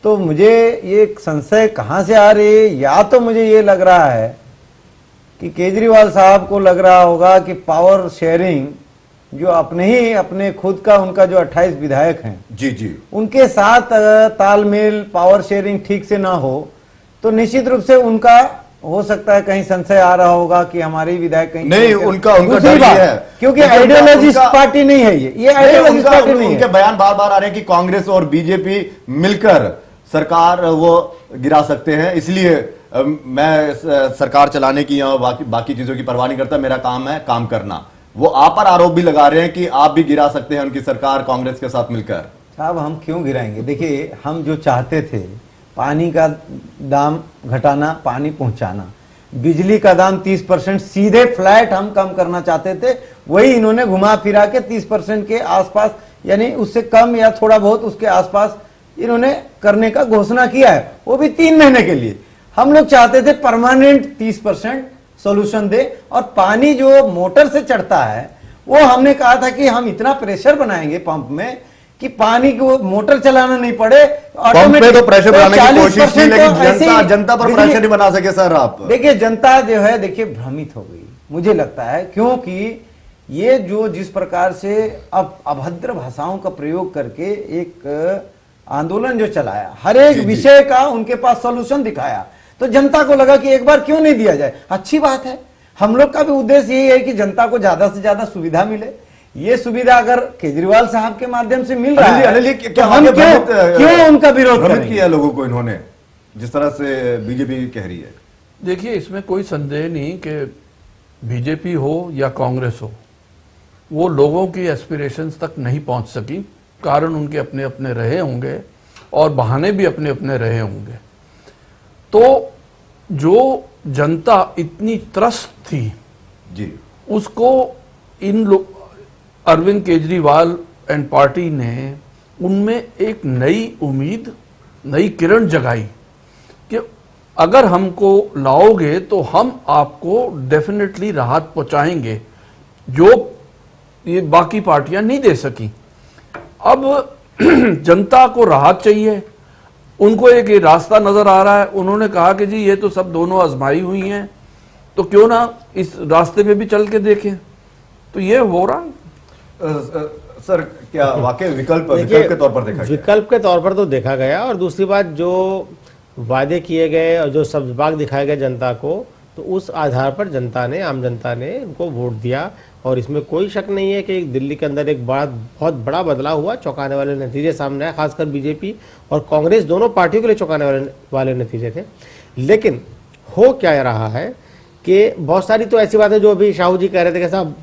तो मुझे ये संशय कहाँ से आ रही है? या तो मुझे ये लग रहा है कि केजरीवाल साहब को लग रहा होगा कि पावर शेयरिंग जो अपने खुद का उनका जो 28 विधायक हैं जी उनके साथ तालमेल, पावर शेयरिंग ठीक से ना हो तो निश्चित रूप से उनका हो सकता है कहीं संशय आ रहा होगा कि हमारी विधायक कहीं नहीं, उनका डर है क्योंकि आइडियोलॉजिस्ट पार्टी नहीं है ये आइडियोलॉजिस्ट पार्टी नहीं है। उनके बयान बार बार आ रहे हैं कि कांग्रेस और बीजेपी मिलकर सरकार वो गिरा सकते हैं, इसलिए मैं सरकार चलाने की या बाकी चीजों की परवाह नहीं करता, मेरा काम है काम करना। वो आप पर आरोप भी लगा रहे हैं कि आप भी गिरा सकते हैं उनकी सरकार कांग्रेस के साथ मिलकर। साहब, हम क्यों गिराएंगे? देखिए, हम जो चाहते थे पानी का दाम घटाना, पानी पहुंचाना, बिजली का दाम 30% सीधे फ्लैट हम कम करना चाहते थे, वही इन्होंने घुमा फिरा के 30% के आसपास, यानी उससे कम या थोड़ा बहुत उसके आसपास इन्होंने करने का घोषणा किया है, वो भी 3 महीने के लिए। हम लोग चाहते थे परमानेंट 30% सॉल्यूशन दे। और पानी जो मोटर से चढ़ता है वो हमने कहा था कि हम इतना प्रेशर बनाएंगे पंप में कि पानी को मोटर चलाना नहीं पड़े। पंप पे तो प्रेशर बनाने की 40% कोशिश की, लेकिन तो जनता पर प्रेशर नहीं बना सके सर आप। देखिए जनता जो है देखिए भ्रमित हो गई मुझे लगता है, क्योंकि ये जो जिस प्रकार से अब अभद्र भाषाओं का प्रयोग करके एक आंदोलन जो चलाया, हर एक विषय का उनके पास सॉल्यूशन दिखाया, तो जनता को लगा कि एक बार क्यों नहीं दिया जाए। अच्छी बात है, हम लोग का भी उद्देश्य यही है कि जनता को ज्यादा से ज्यादा सुविधा मिले। ये सुविधा अगर केजरीवाल साहब के माध्यम से मिल रहा है तो हम क्यों उनका विरोध करें? किया लोगों को इन्होंने जिस तरह से बीजेपी कह रही है। देखिए इसमें कोई संदेह नहीं कि बीजेपी हो या कांग्रेस हो, वो लोगों की एस्पिरेशंस तक नहीं पहुंच सकी, कारण उनके अपने अपने रहे होंगे और बहाने भी अपने अपने रहे होंगे। तो जो जनता इतनी त्रस्त थी जी, उसको इन लोग अरविंद केजरीवाल एंड पार्टी ने उनमें एक नई उम्मीद, नई किरण जगाई कि अगर हमको लाओगे तो हम आपको डेफिनेटली राहत पहुंचाएंगे जो ये बाकी पार्टियां नहीं दे सकी। अब जनता को राहत चाहिए, उनको एक रास्ता नजर आ रहा है। उन्होंने कहा कि जी ये तो सब दोनों आजमाई हुई हैं, तो क्यों ना इस रास्ते पे भी चल के देखें। तो ये हो रहा है। सर क्या वाकई विकल्प के तौर पर देखा गया? विकल्प के तौर पर तो देखा गया, और दूसरी बात जो वादे किए गए और जो सब बाग दिखाया गया जनता को, तो उस आधार पर जनता ने, आम जनता ने उनको वोट दिया। और इसमें कोई शक नहीं है कि दिल्ली के अंदर एक बहुत बड़ा बदलाव हुआ, चौंकाने वाले नतीजे सामने आए, खासकर बीजेपी और कांग्रेस दोनों पार्टियों के लिए चौंकाने वाले नतीजे थे। लेकिन हो क्या रहा है कि बहुत सारी तो ऐसी बातें जो अभी शाहू जी कह रहे थे कि साहब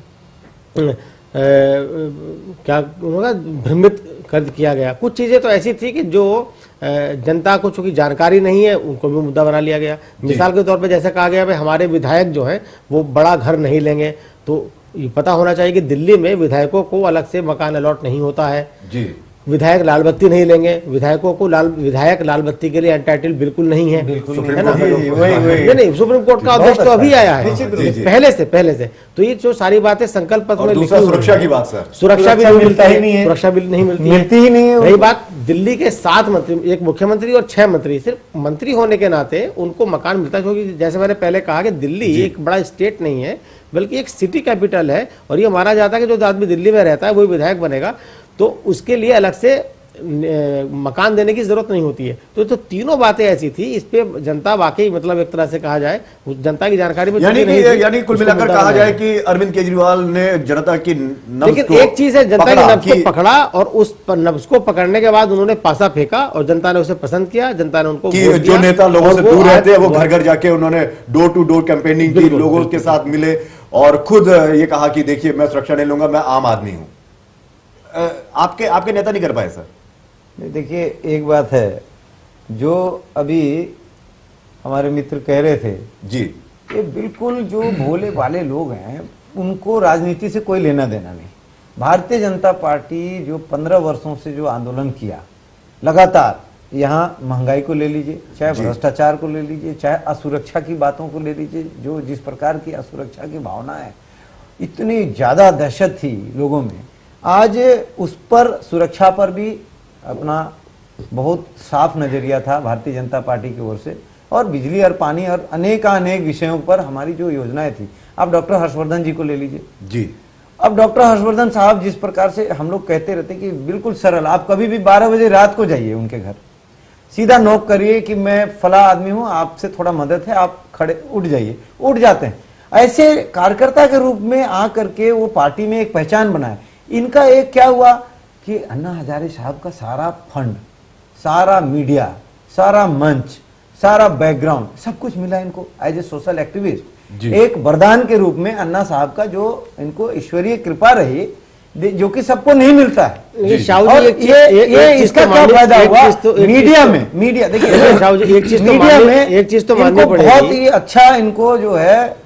क्या उन्होंने भ्रमित कर किया गया। कुछ चीज़ें तो ऐसी थी कि जो जनता को चूंकि जानकारी नहीं है उनको भी मुद्दा बना लिया गया। मिसाल के तौर पे जैसे कहा गया भाई हमारे विधायक जो हैं वो बड़ा घर नहीं लेंगे, तो ये पता होना चाहिए कि दिल्ली में विधायकों को अलग से मकान अलॉट नहीं होता है जी। विधायक लाल बत्ती नहीं लेंगे, विधायकों को विधायक लाल बत्ती के लिए एंटाइटल बिल्कुल नहीं है, है ना? नहीं, सुप्रीम कोर्ट का आदेश तो अभी आया है पहले से। तो ये जो सारी बातें संकल्प पत्र में लिखी, सुरक्षा की बात सर, सुरक्षा भी मिलता ही नहीं है, सुरक्षा भी नहीं मिलती ही नहीं है। रही बात दिल्ली के 7 मंत्री, एक मुख्यमंत्री और 6 मंत्री, सिर्फ मंत्री होने के नाते उनको मकान मिलता है, क्योंकि जैसे मैंने पहले कहा कि दिल्ली एक बड़ा स्टेट नहीं है बल्कि एक सिटी कैपिटल है, और ये माना जाता है कि जो आदमी दिल्ली में रहता है वही विधायक बनेगा, तो उसके लिए अलग से मकान देने की जरूरत नहीं होती है। तो तीनों बातें ऐसी थी, इस पे जनता वाकई मतलब एक तरह से कहा जाए जनता की जानकारी में यानी कुल मिलाकर कहा जाए कि अरविंद केजरीवाल ने जनता की नब्ज, लेकिन एक चीज है, जनता की नब्ज को पकड़ा और उस नब्ज को पकड़ने के बाद उन्होंने पासा फेंका और जनता ने उसे पसंद किया। जनता ने उनको जो नेता लोगों से दूर रहते हैं वो घर घर जाके उन्होंने डोर टू डोर कैंपेनिंग की, लोगों के साथ मिले और खुद ये कहा कि देखिए मैं सुरक्षा नहीं लूंगा, मैं आम आदमी हूं। आपके नेता नहीं कर पाए सर? देखिए एक बात है, जो अभी हमारे मित्र कह रहे थे जी, ये बिल्कुल जो भोले भाले लोग हैं उनको राजनीति से कोई लेना देना नहीं। भारतीय जनता पार्टी जो 15 वर्षों से जो आंदोलन किया लगातार, यहाँ महंगाई को ले लीजिए, चाहे भ्रष्टाचार को ले लीजिए, चाहे असुरक्षा की बातों को ले लीजिए, जो जिस प्रकार की असुरक्षा की भावना है, इतनी ज्यादा दहशत थी लोगों में। आज उस पर सुरक्षा पर भी अपना बहुत साफ नजरिया था भारतीय जनता पार्टी की ओर से, और बिजली और पानी और अनेक विषयों पर हमारी जो योजनाएं थी। आप डॉक्टर हर्षवर्धन जी को ले लीजिए जी। अब डॉक्टर हर्षवर्धन साहब जिस प्रकार से हम लोग कहते रहते कि बिल्कुल सरल, आप कभी भी 12 बजे रात को जाइए उनके घर, सीधा नॉक करिए कि मैं फला आदमी हूं, आपसे थोड़ा मदद है, आप खड़े उठ जाइए, उठ जाते हैं। ऐसे कार्यकर्ता के रूप में आकर के वो पार्टी में एक पहचान बनाए। इनका एक क्या हुआ कि अन्ना हजारे साहब का सारा फंड, सारा मीडिया, सारा मंच, सारा बैकग्राउंड सब कुछ मिला इनको एज ए सोशल एक्टिविस्ट। एक वरदान के रूप में अन्ना साहब का जो इनको ईश्वरीय कृपा रही, जो कि सबको नहीं मिलता है। ये इसका क्या फायदा हुआ मीडिया में? मीडिया देखिए मीडिया में एक चीज तो बहुत ही अच्छा इनको जो है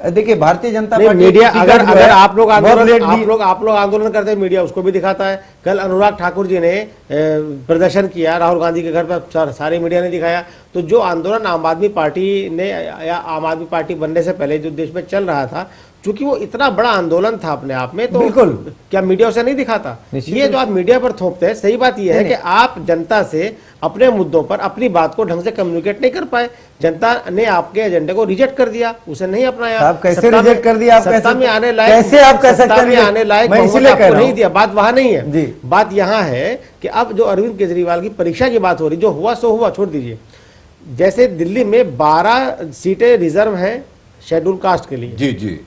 देखिए भारतीय जनता नहीं, पार्टी मीडिया की अगर टिकट जो अगर है, आप लोग बहुत आंदोलन लेट आप लोग आंदोलन करते हैं, मीडिया उसको भी दिखाता है। कल अनुराग ठाकुर जी ने प्रदर्शन किया राहुल गांधी के घर पर, सारे मीडिया ने दिखाया। तो जो आंदोलन आम आदमी पार्टी ने या आम आदमी पार्टी बनने से पहले जो देश में चल रहा था, चूंकि वो इतना बड़ा आंदोलन था अपने आप में, तो बिल्कुल क्या मीडिया उसे नहीं दिखाता? ये जो आप मीडिया पर थोपते हैं, सही बात यह है कि आप जनता से अपने मुद्दों पर अपनी बात को ढंग से कम्युनिकेट नहीं कर पाए। जनता ने आपके एजेंडे को रिजेक्ट कर दिया, उसे नहीं अपनाया। आप कैसे रिजेक्ट कर दिया? आप सत्ता में आने लायक, कैसे आप कह सकते हैं? आने लायक मैं इसीलिए कह रहा नहीं हूं। दिया। बात वहां नहीं है जी। बात यहां है कि अब जो अरविंद केजरीवाल की परीक्षा की बात हो रही, जो हुआ सो हुआ, छोड़ दीजिए। जैसे दिल्ली में 12 सीटें रिजर्व हैं शेड्यूल कास्ट के लिए, जी जी,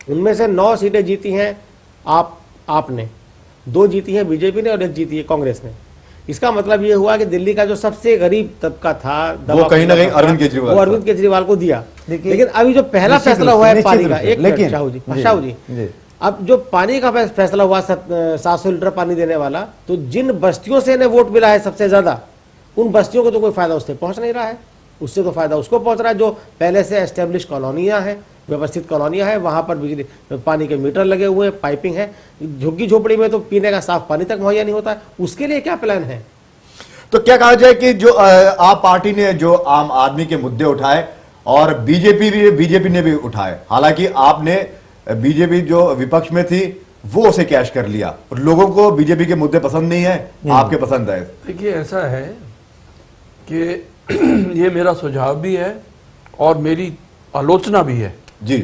उनमें से 9 सीटें जीती हैं आपने, 2 जीती हैं बीजेपी ने और 1 जीती है कांग्रेस ने। इसका मतलब ये हुआ कि दिल्ली का जो सबसे गरीब तबका था, वो कहीं ना कहीं अरविंद केजरीवाल, वो अरविंद केजरीवाल को दिया। लेकिन अभी जो पहला फैसला हुआ है पानी का, एक शाहू जी, अब जो पानी का फैसला हुआ 700 लीटर पानी देने वाला, तो जिन बस्तियों से इन्हें वोट मिला है सबसे ज्यादा, उन बस्तियों को तो कोई फायदा उससे पहुंच नहीं रहा है। उससे तो फायदा उसको पहुंच रहा है जो पहले से एस्टेब्लिश कॉलोनियां हैं, व्यवस्थित कॉलोनियां है, वहां पर बिजली पानी के मीटर लगे हुए हैं, पाइपिंग है। झुग्गी झोपड़ी में तो पीने का साफ पानी तक मुहैया नहीं होता है। उसके लिए क्या प्लान है? तो क्या कहा जाए कि जो आप पार्टी ने जो आम आदमी के मुद्दे उठाए और बीजेपी ने भी उठाए, हालांकि आपने बीजेपी जो विपक्ष में थी वो उसे कैश कर लिया और लोगों को बीजेपी के मुद्दे पसंद नहीं है, आपके पसंद है। देखिए ऐसा है कि ये मेरा सुझाव भी है और मेरी आलोचना भी है जी।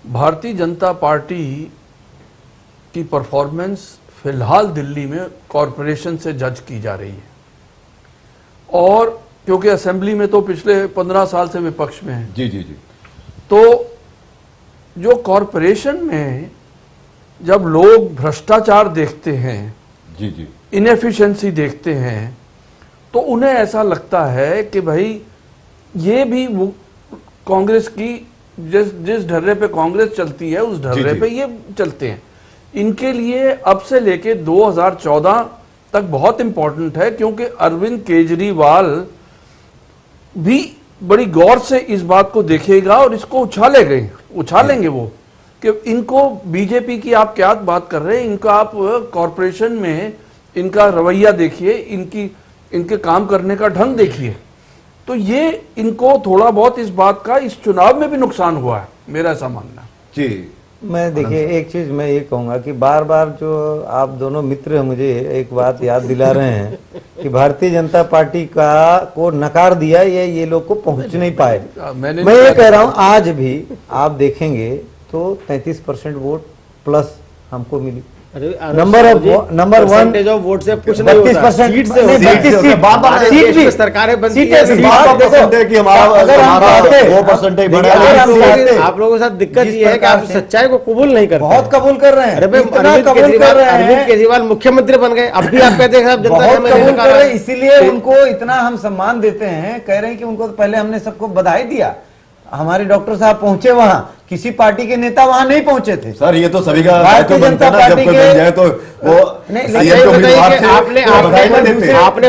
भारतीय जनता पार्टी की परफॉर्मेंस फिलहाल दिल्ली में कॉरपोरेशन से जज की जा रही है, और क्योंकि असेंबली में तो पिछले 15 साल से विपक्ष में है जी जी जी, तो जो कॉरपोरेशन में जब लोग भ्रष्टाचार देखते हैं, जी जी, इनएफिशिएंसी देखते हैं, तो उन्हें ऐसा लगता है कि भाई ये भी वो कांग्रेस की जिस ढर्रे पे कांग्रेस चलती है उस ढर्रे पे ये चलते हैं। इनके लिए अब से लेके 2014 तक बहुत इंपॉर्टेंट है, क्योंकि अरविंद केजरीवाल भी बड़ी गौर से इस बात को देखेगा और इसको उछालेंगे वो कि इनको बीजेपी की आप क्या बात कर रहे हैं, इनका आप कॉरपोरेशन में इनका रवैया देखिए, इनके काम करने का ढंग देखिए। तो ये इनको थोड़ा बहुत इस बात का इस चुनाव में भी नुकसान हुआ है, मेरा ऐसा मानना जी। मैं देखिए एक चीज मैं ये कहूंगा कि बार बार जो आप दोनों मित्र मुझे एक बात याद दिला रहे हैं कि भारतीय जनता पार्टी को नकार दिया, ये लोग को पहुंच नहीं पाए। मैं ये कह रहा हूं आज भी आप देखेंगे तो 33% वोट प्लस हमको मिली। नंबर 1 ऑफ वोट से कुछ नहीं होता, 32% सीट से होता है। सीट भी सरकारें बनती है, आप लोगों के साथ दिक्कत ये है कि आप सच्चाई को कबूल नहीं करते। बहुत कबूल कर रहे हैं, अरविंद केजरीवाल मुख्यमंत्री बन गए, अब भी आप कहते हैं बहुत कबूल कर रहे हैं, इसीलिए उनको इतना हम सम्मान देते हैं। कह रहे हैं कि उनको तो पहले हमने सबको बधाई दिया, हमारे डॉक्टर साहब पहुंचे वहां, किसी पार्टी के नेता वहां नहीं पहुंचे थे। सर ये तो सभी का भारतीय जनता पार्टी के जाए तो वो आपने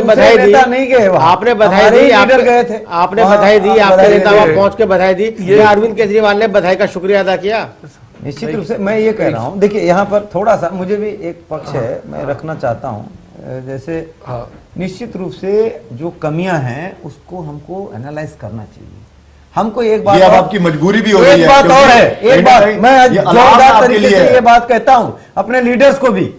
बधाई दी, नहीं गए, आपने बधाई दी, लीडर गए थे, आपने बधाई दी, आपके नेता वहां पहुंच के बधाई दी। ये अरविंद केजरीवाल ने बधाई का शुक्रिया अदा किया। निश्चित रूप से मैं ये कह रहा हूँ, देखिए यहाँ पर थोड़ा सा मुझे भी एक पक्ष है मैं रखना चाहता हूँ। जैसे निश्चित रूप से जो कमियां हैं उसको हमको एनालाइज करना चाहिए। हमको एक बात, आपकी मजबूरी भी हो रही है, एक बात और है, एक बात मैं जोरदार तरीके से ये बात कहता हूं अपने लीडर्स को भी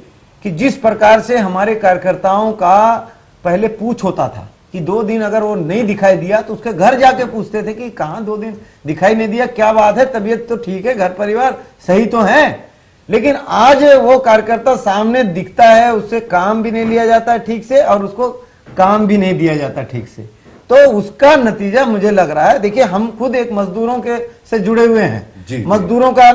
कि जिस प्रकार से हमारे कार्यकर्ताओं का पहले पूछ होता था कि 2 दिन अगर वो नहीं दिखाई दिया तो उसके घर जाके पूछते थे कि कहां 2 दिन दिखाई नहीं दिया, क्या बात है, तबीयत तो ठीक है, घर परिवार सही तो है। लेकिन आज वो कार्यकर्ता सामने दिखता है, उससे काम भी नहीं लिया जाता ठीक से और उसको काम भी नहीं दिया जाता ठीक से। तो उसका नतीजा मुझे लग रहा है, देखिए हम खुद एक मजदूरों के से जुड़े हुए हैं, मजदूरों का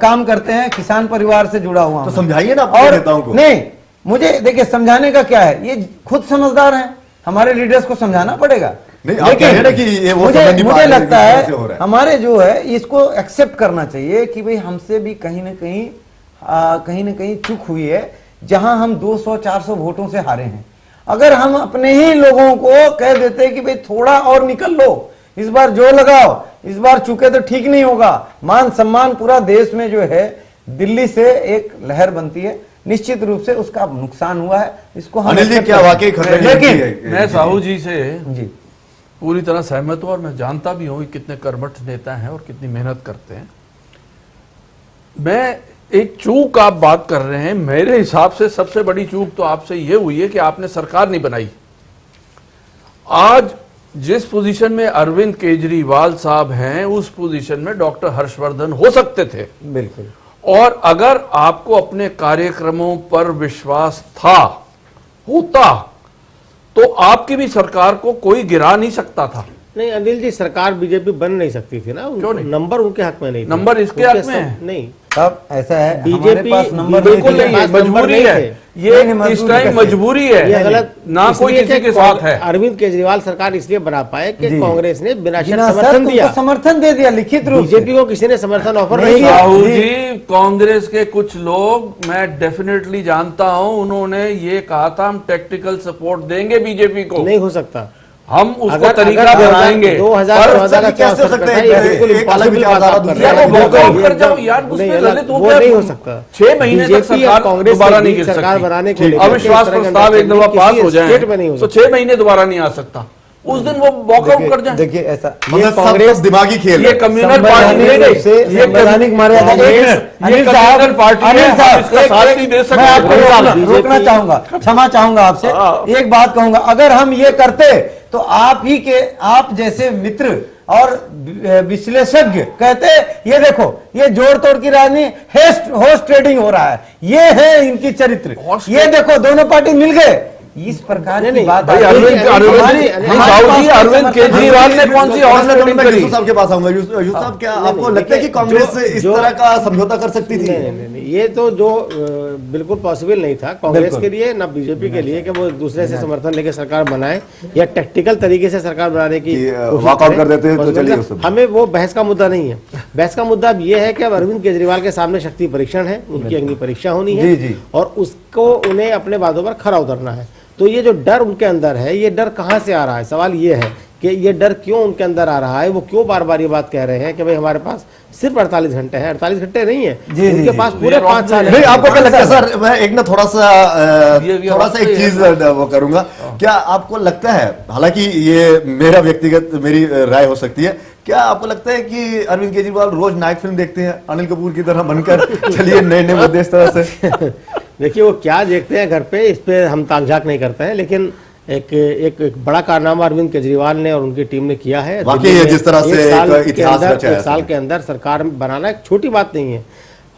काम करते हैं, किसान परिवार से जुड़ा हुआ, तो समझाइए ना और नेताओं को। नहीं, मुझे देखिए समझाने का क्या है, ये खुद समझदार हैं, हमारे लीडर्स को समझाना पड़ेगा। लेकिन मुझे लगता है हमारे जो है इसको एक्सेप्ट करना चाहिए कि भाई हमसे भी कहीं ना कहीं चूक हुई है, जहां हम 200-400 वोटों से हारे हैं। अगर हम अपने ही लोगों को कह देते कि भाई थोड़ा और निकल लो, इस बार जोर लगाओ, इस बार चूके तो ठीक नहीं होगा। मान सम्मान पूरा देश में जो है दिल्ली से एक लहर बनती है, निश्चित रूप से उसका नुकसान हुआ है। इसको हम अनिल जी क्या वाकई खतरे की लेकिन मैं साहू जी से जी पूरी तरह सहमत हूं और मैं जानता भी हूं कि कितने कर्मठ नेता हैं और कितनी मेहनत करते हैं। मैं एक चूक आप बात कर रहे हैं, मेरे हिसाब से सबसे बड़ी चूक तो आपसे ये हुई है कि आपने सरकार नहीं बनाई। आज जिस पोजीशन में अरविंद केजरीवाल साहब हैं उस पोजीशन में डॉक्टर हर्षवर्धन हो सकते थे। बिल्कुल। और अगर आपको अपने कार्यक्रमों पर विश्वास होता तो आपकी भी सरकार को कोई गिरा नहीं सकता था। नहीं अनिल जी, सरकार बीजेपी बन नहीं सकती थी ना। क्यों नहीं? नंबर उनके हक में नहीं थे। नंबर इसके हक में है? नहीं, तब ऐसा है बीजेपी पास नंबर बिल्कुल नहीं है, मजबूरी है ये, इस टाइम मजबूरी है, ये गलत ना कोई किसी के साथ है। अरविंद केजरीवाल सरकार इसलिए बना पाए कि कांग्रेस ने बिना शर्त बिना समर्थन शर्त दिया, उनको समर्थन दे दिया लिखित रूप से। बीजेपी को किसी ने समर्थन ऑफर नहीं किया। साहू जी, कांग्रेस के कुछ लोग मैं डेफिनेटली जानता हूं, उन्होंने ये कहा था हम टेक्टिकल सपोर्ट देंगे बीजेपी को। नहीं हो सकता, हम उसको तरीका बनाएंगे। 2014 का क्या हो सकता है? बिल्कुल इम्पॉसिबल बात आप कर रहे हैं। वॉकआउट कर जाओ यार, उसमें ललित हो गया। नहीं हो सकता। 6 महीने तक सरकार दोबारा नहीं गिर सरकार बनाने सकती। अविश्वास प्रस्ताव एक दफा पास हो जाए तो 6 महीने दोबारा नहीं आ सकता। उस दिन वो वॉकआउट कर जाए। देखिए ऐसा ये कांग्रेस दिमागी खेल, ये कम्युनल पार्टी ये संवैधानिक मर्यादा कम्युनल पार्टी है, इसका साथ नहीं दे सकते। मैं आपको रोकना चाहूंगा, क्षमा चाहूंगा आपसे। एक बात कहूंगा, अगर हम ये करते तो आप ही के आप जैसे मित्र और विश्लेषज्ञ कहते ये देखो ये जोड़ तोड़ की राजनीति, होस्ट ट्रेडिंग हो रहा है, ये है इनकी चरित्र, ये देखो दोनों पार्टी मिल गए। इस प्रकार की बात अरविंद केजरीवाल ने कौन सी हॉर्स ट्रेडिंग करी? यूसुफ साहब के पास आऊंगा। यूसुफ साहब, क्या आपको लगता है कि कांग्रेस इस तरह का समझौता कर सकती थी? नहीं, ये तो जो बिल्कुल पॉसिबल नहीं था कांग्रेस के लिए, ना बीजेपी के लिए, कि वो दूसरे से समर्थन लेके सरकार बनाए या टेक्टिकल तरीके से सरकार बनाने की वॉकआउट कर देते हैं तो चलिए। हमें वो बहस का मुद्दा नहीं है। बहस का मुद्दा अब ये है कि अब अरविंद केजरीवाल के सामने शक्ति परीक्षण है, उनकी अग्नि परीक्षा होनी है और उसको उन्हें अपने वादों पर खरा उतरना है। तो ये जो डर उनके अंदर है, ये डर कहां से आ रहा है? सवाल ये है कि ये डर क्यों उनके अंदर आ रहा है, वो क्यों बार बार ये बात कह रहे हैं कि भाई हमारे पास सिर्फ 48 घंटे हैं। 48 घंटे नहीं है, उनके पास पूरे 5 साल है। आपको क्या लगता है सर, मैं एक ना थोड़ा सा एक चीज वो करूंगा, क्या आपको लगता है, हालांकि ये मेरा व्यक्तिगत मेरी राय हो सकती है, क्या आपको लगता है कि अरविंद केजरीवाल रोज नाइट फिल्म देखते हैं अनिल कपूर की तरह बनकर? चलिए नए नए मुद्दे इस तरह से देखिए वो क्या देखते हैं घर पे, इस पे हम ताक-झाक नहीं करते हैं, लेकिन एक बड़ा कारनामा अरविंद केजरीवाल ने और उनकी टीम ने किया है। वाकई ये जिस तरह से एक साल के अंदर सरकार बनाना एक छोटी बात नहीं है।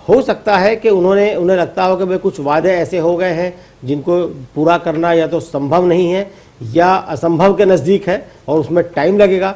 हो सकता है कि उन्हें लगता हो कि भाई कुछ वादे ऐसे हो गए हैं जिनको पूरा करना या तो संभव नहीं है या असंभव के नजदीक है और उसमें टाइम लगेगा।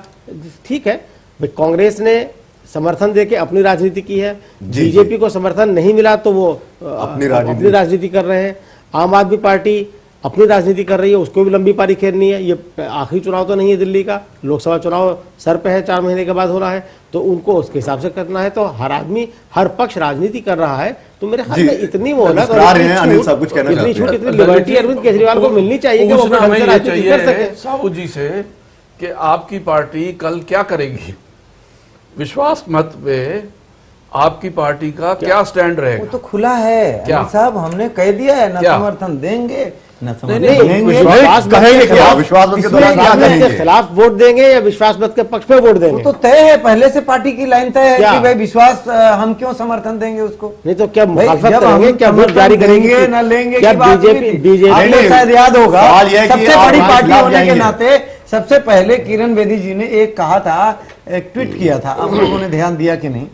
ठीक है, कांग्रेस ने समर्थन देके अपनी राजनीति की है, बीजेपी को समर्थन नहीं मिला तो वो अपनी राजनीति कर रहे हैं। आम आदमी पार्टी अपनी राजनीति कर रही है, उसको भी लंबी पारी खेलनी है। ये आखिरी चुनाव तो नहीं है दिल्ली का, लोकसभा चुनाव सर पे है, 4 महीने के बाद हो रहा है, तो उनको उसके हिसाब से करना है। तो हर आदमी हर पक्ष राजनीति कर रहा है, तो मेरे ख्याल में इतनी मोहलत और इतनी छूट, इतनी लिबर्टी अरविंद केजरीवाल को मिलनी चाहिए कि वो राजनीति कर सके। साहू जी से कि आपकी पार्टी कल क्या करेगी, विश्वास मत पे आपकी पार्टी का क्या स्टैंड रहेगा? वो तो खुला है क्या साहब, हमने कह दिया है, ना समर्थन देंगे ना समर्थन के खिलाफ वोट देंगे या विश्वास मत के पक्ष पे वोट देंगे, तो तय है पहले से, पार्टी की लाइन तय है कि भाई विश्वास हम क्यों समर्थन देंगे उसको। नहीं तो क्या मुखालफत करेंगे, क्या वोट जारी करेंगे ना लेंगे? क्या बीजेपी शायद याद होगा, सबसे बड़ी पार्टी होने के नाते सबसे पहले किरण बेदी जी ने एक कहा था, एक ट्वीट किया था, आप लोगों ने ध्यान दिया कि नहीं?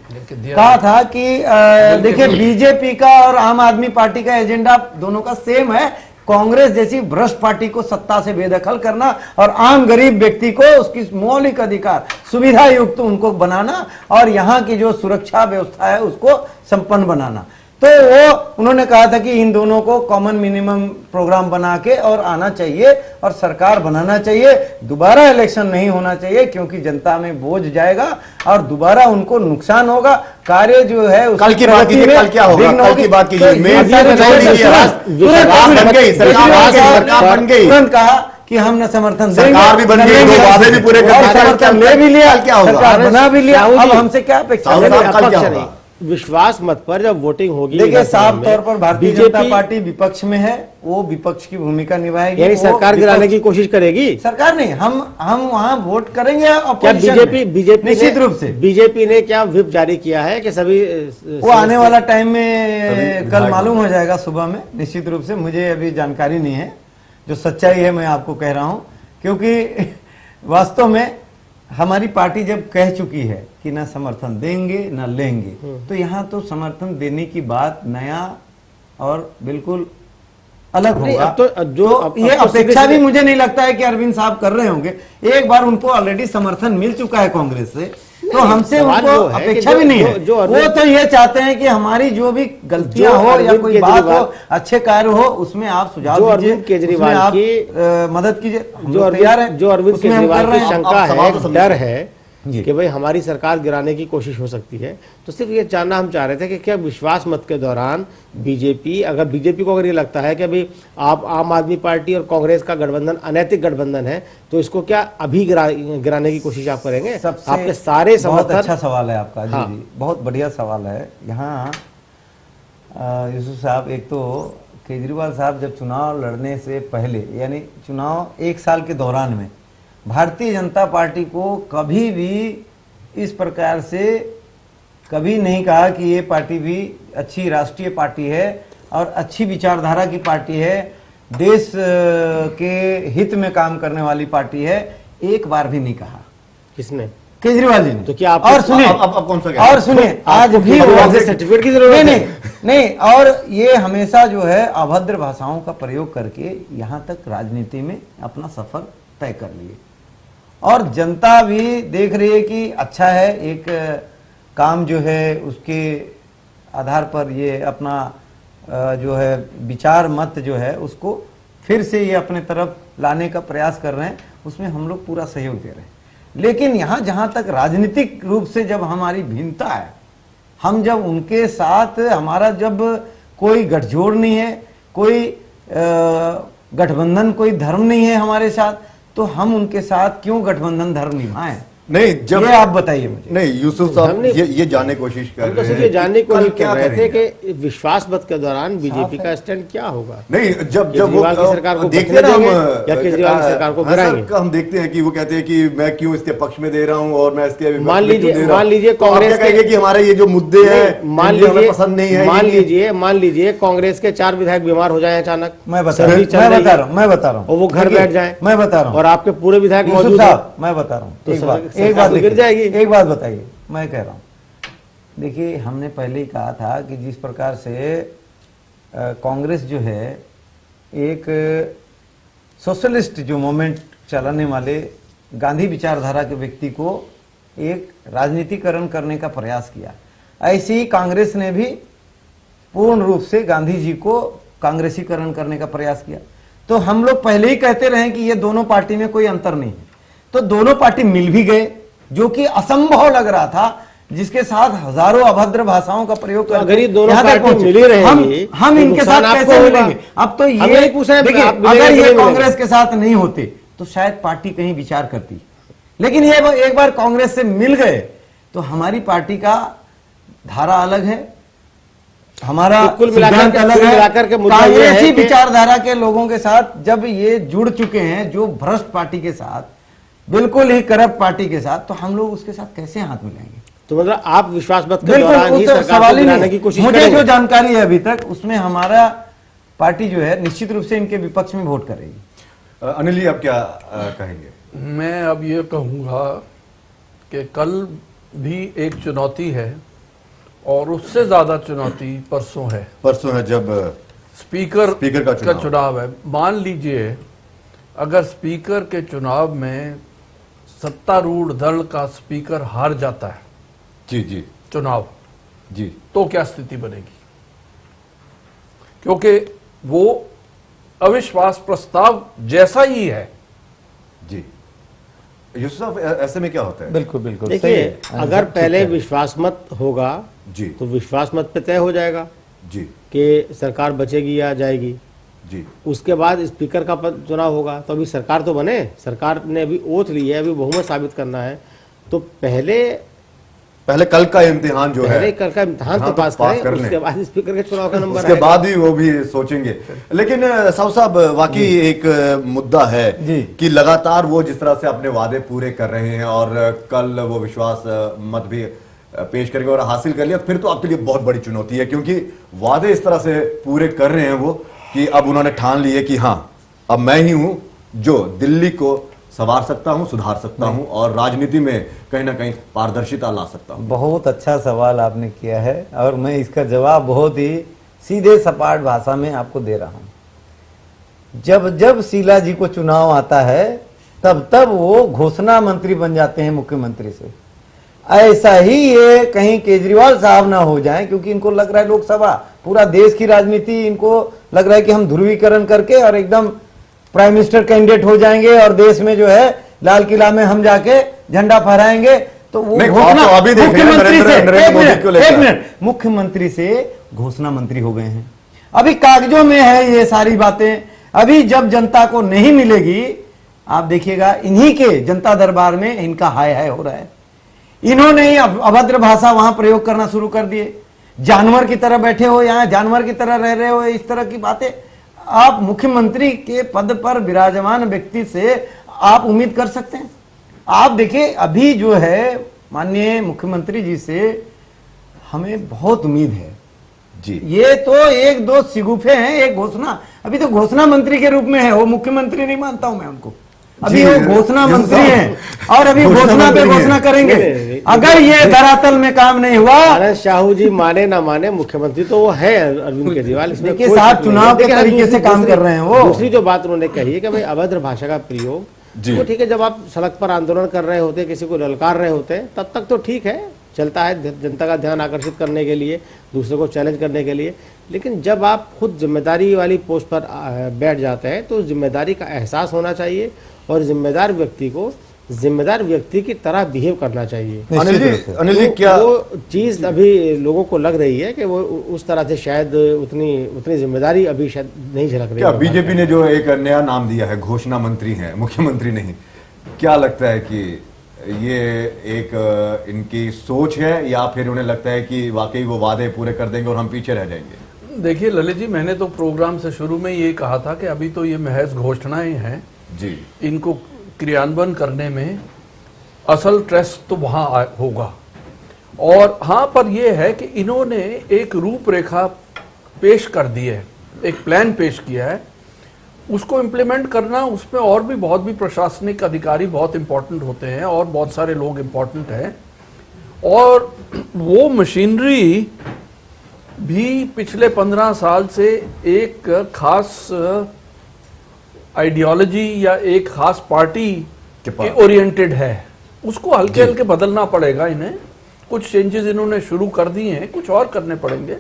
कहा था कि देखिए बीजेपी का और आम आदमी पार्टी का एजेंडा दोनों का सेम है, कांग्रेस जैसी भ्रष्ट पार्टी को सत्ता से बेदखल करना और आम गरीब व्यक्ति को उसकी मौलिक अधिकार सुविधा युक्त उनको बनाना और यहाँ की जो सुरक्षा व्यवस्था है उसको संपन्न बनाना। तो वो उन्होंने कहा था कि इन दोनों को कॉमन मिनिमम प्रोग्राम बना के और आना चाहिए और सरकार बनाना चाहिए। दोबारा इलेक्शन नहीं होना चाहिए क्योंकि जनता में बोझ जाएगा और दोबारा उनको नुकसान होगा। कार्य जो है कल की बात कीजिए, कल क्या होगा, कल की बात कीजिए। तुरंत कहा कि हम न समर्थन सरकार भी बन गई, दो वादे भी पूरे कर दिए, समर्थन ले भी लिया, क्या होगा? सरकार बना भी लिया, अब हमसे क्या अपेक्षा नहीं। विश्वास मत पर जब वोटिंग होगी, देखिए साफ तौर पर भारतीय जनता पार्टी विपक्ष में है, वो विपक्ष की भूमिका निभाएगी, यानी सरकार गिराने की कोशिश करेगी। सरकार नहीं, हम वहां वोट करेंगे। क्या बीजेपी निश्चित रूप से बीजेपी ने क्या व्हिप जारी किया है कि सभी वो आने वाला टाइम में कल मालूम हो जाएगा सुबह में, निश्चित रूप से। मुझे अभी जानकारी नहीं है, जो सच्चाई है मैं आपको कह रहा हूं, क्योंकि वास्तव में हमारी पार्टी जब कह चुकी है कि ना समर्थन देंगे ना लेंगे, तो यहाँ तो समर्थन देने की बात नया और बिल्कुल अलग होगा। तो ये अपेक्षा भी मुझे नहीं लगता है कि अरविंद साहब कर रहे होंगे। एक बार उनको ऑलरेडी समर्थन मिल चुका है कांग्रेस से, तो हमसे उनको अपेक्षा भी नहीं है। वो तो ये चाहते हैं कि हमारी जो भी गलतियां हो या कोई बात हो, अच्छे कार्य हो, उसमें आप सुझाव दीजिए, केजरीवाल आप मदद कीजिए। जो अरविंद केजरीवाल की शंका है, डर है कि भाई हमारी सरकार गिराने की कोशिश हो सकती है, तो सिर्फ ये जानना हम चाह रहे थे कि क्या विश्वास मत के दौरान बीजेपी को अगर ये लगता है कि भाई आप आम आदमी पार्टी और कांग्रेस का गठबंधन अनैतिक गठबंधन है, तो इसको क्या अभी गिराने की कोशिश आप करेंगे? आपके सारे बहुत अच्छा सवाल है आपका। हाँ। जी, बहुत बढ़िया सवाल है। यहाँ यूसुफ साहब, एक तो केजरीवाल साहब जब चुनाव लड़ने से पहले, यानी चुनाव 1 साल के दौरान में, भारतीय जनता पार्टी को कभी भी इस प्रकार से कभी नहीं कहा कि ये पार्टी भी अच्छी राष्ट्रीय पार्टी है और अच्छी विचारधारा की पार्टी है, देश के हित में काम करने वाली पार्टी है, एक बार भी नहीं कहा। किसने? केजरीवाल जी ने। तो क्या आप और सुनिए, अब कौन सा और सुनिए, आज भी सर्टिफिकेट की जरूरत नहीं, और ये हमेशा जो है अभद्र भाषाओं का प्रयोग करके यहाँ तक राजनीति में अपना सफर तय कर लिए, और जनता भी देख रही है कि अच्छा है, एक काम जो है उसके आधार पर ये अपना जो है विचार मत जो है उसको फिर से ये अपने तरफ लाने का प्रयास कर रहे हैं, उसमें हम लोग पूरा सहयोग दे रहे हैं। लेकिन यहाँ जहाँ तक राजनीतिक रूप से जब हमारी भिन्नता है, हम जब उनके साथ, हमारा जब कोई गठजोड़ नहीं है, कोई गठबंधन, कोई धर्म नहीं है हमारे साथ, तो हम उनके साथ क्यों गठबंधन धर्म निभाएं? नहीं, जब ये आप बताइए मुझे। नहीं, यूसुफ साहब ये जानने की कोशिश कर रहे हैं, ये जानने की कोशिश कर रहे थे कि विश्वास मत के दौरान बीजेपी का स्टैंड क्या होगा। नहीं, जब केजरीवाल की सरकार को देखते हैं या केजरीवाल की सरकार को गिराएंगे, हम देखते हैं कि वो कहते हैं कि मैं क्यों इसके पक्ष में दे रहा हूं और मैं इसके मान लीजिए कांग्रेस कहेंगे कि हमारे ये जो मुद्दे हैं मान लीजिए पसंद नहीं है, मान लीजिए कांग्रेस के 4 विधायक बीमार हो जाए अचानक, मैं बता रहा हूँ, और वो घर बैठ जाए, मैं बता रहा हूँ, और आपके पूरे विधायक मौजूद हैं, मैं बता रहा हूँ, तो एक बात गिर जाएगी। एक बात बताइए, मैं कह रहा हूं, देखिए हमने पहले ही कहा था कि जिस प्रकार से कांग्रेस जो है एक सोशलिस्ट जो मूवमेंट चलाने वाले गांधी विचारधारा के व्यक्ति को एक राजनीतिकरण करने का प्रयास किया, ऐसे ही कांग्रेस ने भी पूर्ण रूप से गांधी जी को कांग्रेसीकरण करने का प्रयास किया। तो हम लोग पहले ही कहते रहे कि ये दोनों पार्टी में कोई अंतर नहीं है, तो दोनों पार्टी मिल भी गए, जो कि असंभव लग रहा था, जिसके साथ हजारों अभद्र भाषाओं का प्रयोग करके अगर ये दोनों पार्टी मिली रहेंगी, हम इनके साथ कैसे मिलेंगे? अब तो ये देखिए, अगर ये कांग्रेस के साथ नहीं होते तो शायद पार्टी कहीं विचार करती, लेकिन ये एक बार कांग्रेस से मिल गए तो हमारी पार्टी का धारा अलग है, हमारा सिद्धांत अलग है। कांग्रेसी विचारधारा के लोगों के साथ जब ये जुड़ चुके हैं, जो भ्रष्ट पार्टी के साथ, बिल्कुल ही करप्ट पार्टी के साथ, तो हम लोग उसके साथ कैसे हाथ मिलाएंगे? तो मतलब आप विश्वास मत के दौरान ही सरकार को गिराने की कोशिश मुझे जो जानकारी है अभी तक, उसमें हमारा पार्टी जो है निश्चित रूप से इनके विपक्ष में वोट करेगी। अनिल जी, आप क्या कहेंगे? मैं अब ये कहूंगा कि कल भी एक चुनौती है और उससे ज्यादा चुनौती परसों है जब स्पीकर का चुनाव है। मान लीजिए अगर स्पीकर के चुनाव में सत्तारूढ़ दल का स्पीकर हार जाता है जी चुनाव जी, तो क्या स्थिति बनेगी? क्योंकि वो अविश्वास प्रस्ताव जैसा ही है जी। यूसुफ साहब, ऐसे में क्या होता है? बिल्कुल बिल्कुल देखिए, अगर पहले विश्वास मत होगा जी, तो विश्वास मत पे तय हो जाएगा जी कि सरकार बचेगी या जाएगी जी। उसके बाद स्पीकर का चुनाव होगा, तो अभी सरकार तो बने, सरकार ने अभी ओथ ली है, अभी बहुमत साबित करना है, तो पहले कल का इम्तिहान जो है, कल का इम्तिहान तो पास करें, उसके बाद स्पीकर के चुनाव का नंबर, उसके बाद ही वो भी सोचेंगे। लेकिन साहब वाकई एक मुद्दा है कि लगातार वो जिस तरह से अपने वादे पूरे कर रहे हैं और कल वो विश्वास मत भी पेश करेंगे और हासिल कर लिया, फिर तो आपके लिए बहुत बड़ी चुनौती है, क्योंकि वादे इस तरह से पूरे कर रहे हैं वो कि अब उन्होंने ठान लिए कि हाँ अब मैं ही हूं जो दिल्ली को संवार सकता हूं, सुधार सकता हूं और राजनीति में कहीं ना कहीं पारदर्शिता ला सकता हूं। बहुत अच्छा सवाल आपने किया है और मैं इसका जवाब बहुत ही सीधे सपाट भाषा में आपको दे रहा हूं। जब जब शीला जी को चुनाव आता है तब तब वो घोषणा मंत्री बन जाते हैं मुख्यमंत्री से। ऐसा ही ये कहीं केजरीवाल साहब ना हो जाएं, क्योंकि इनको लग रहा है लोकसभा, पूरा देश की राजनीति इनको लग रहा है कि हम ध्रुवीकरण करके और एकदम प्राइम मिनिस्टर कैंडिडेट हो जाएंगे और देश में जो है लाल किला में हम जाके झंडा फहराएंगे। तो वो घोषणा मुख्यमंत्री से एक मिनट मुख्यमंत्री से घोषणा मंत्री हो गए हैं। अभी कागजों में है ये सारी बातें, अभी जब जनता को नहीं मिलेगी आप देखिएगा इन्हीं के जनता दरबार में इनका हाय हाय हो रहा है। इन्होंने ही अभद्र भाषा वहां प्रयोग करना शुरू कर दिए, जानवर की तरह बैठे हो, यहाँ जानवर की तरह रह रहे हो, इस तरह की बातें। आप मुख्यमंत्री के पद पर विराजमान व्यक्ति से आप उम्मीद कर सकते हैं? आप देखिए अभी जो है माननीय मुख्यमंत्री जी से हमें बहुत उम्मीद है जी। ये तो एक दो सिगुफे हैं, एक घोषणा, अभी तो घोषणा मंत्री के रूप में है, वो मुख्यमंत्री नहीं मानता हूं मैं उनको, अभी वो घोषणा मंत्री हैं और अभी घोषणा पे घोषणा करेंगे। अगर ये धरातल में काम नहीं हुआ, शाहू जी माने ना माने मुख्यमंत्री तो वो है अरविंद केजरीवाल, इसमें देखिए साहब चुनाव के तरीके से काम कर रहे हैं वो। दूसरी जो बात उन्होंने कही है कि भाई अभद्र भाषा का प्रयोग, तो ठीक है, जब आप सड़क पर आंदोलन कर रहे होते, किसी को ललकार रहे होते, तब तक तो ठीक है, चलता है, जनता का ध्यान आकर्षित करने के लिए, दूसरे को चैलेंज करने के लिए। लेकिन जब आप खुद जिम्मेदारी वाली पोस्ट पर बैठ जाते हैं तो जिम्मेदारी का एहसास होना चाहिए और जिम्मेदार व्यक्ति को जिम्मेदार व्यक्ति की तरह बिहेव करना चाहिए। अनिल जी क्या वो चीज अभी लोगों को लग रही है कि वो उस तरह से शायद उतनी जिम्मेदारी अभी शायद नहीं झलक रही। क्या बीजेपी ने जो एक नया नाम दिया है, घोषणा मंत्री है, मुख्यमंत्री नहीं, क्या लगता है कि ये एक इनकी सोच है या फिर उन्हें लगता है कि वाकई वो वादे पूरे कर देंगे और हम पीछे रह जाएंगे? देखिए ललित जी, मैंने तो प्रोग्राम से शुरू में ये कहा था कि अभी तो ये महज घोषणाएं हैं जी, इनको क्रियान्वयन करने में असल ट्रस्ट तो वहां होगा। और हाँ, पर यह है कि इन्होंने एक रूपरेखा पेश कर दी है, एक प्लान पेश किया है, उसको इम्प्लीमेंट करना, उसमें और भी बहुत भी प्रशासनिक अधिकारी बहुत इंपॉर्टेंट होते हैं और बहुत सारे लोग इंपॉर्टेंट हैं, और वो मशीनरी भी पिछले 15 साल से एक खास आइडियोलॉजी या एक खास पार्टी के ओरिएंटेड है, उसको हल्के हल्के बदलना पड़ेगा इन्हें। कुछ चेंजेस इन्होंने शुरू कर दिए हैं, कुछ और करने पड़ेंगे,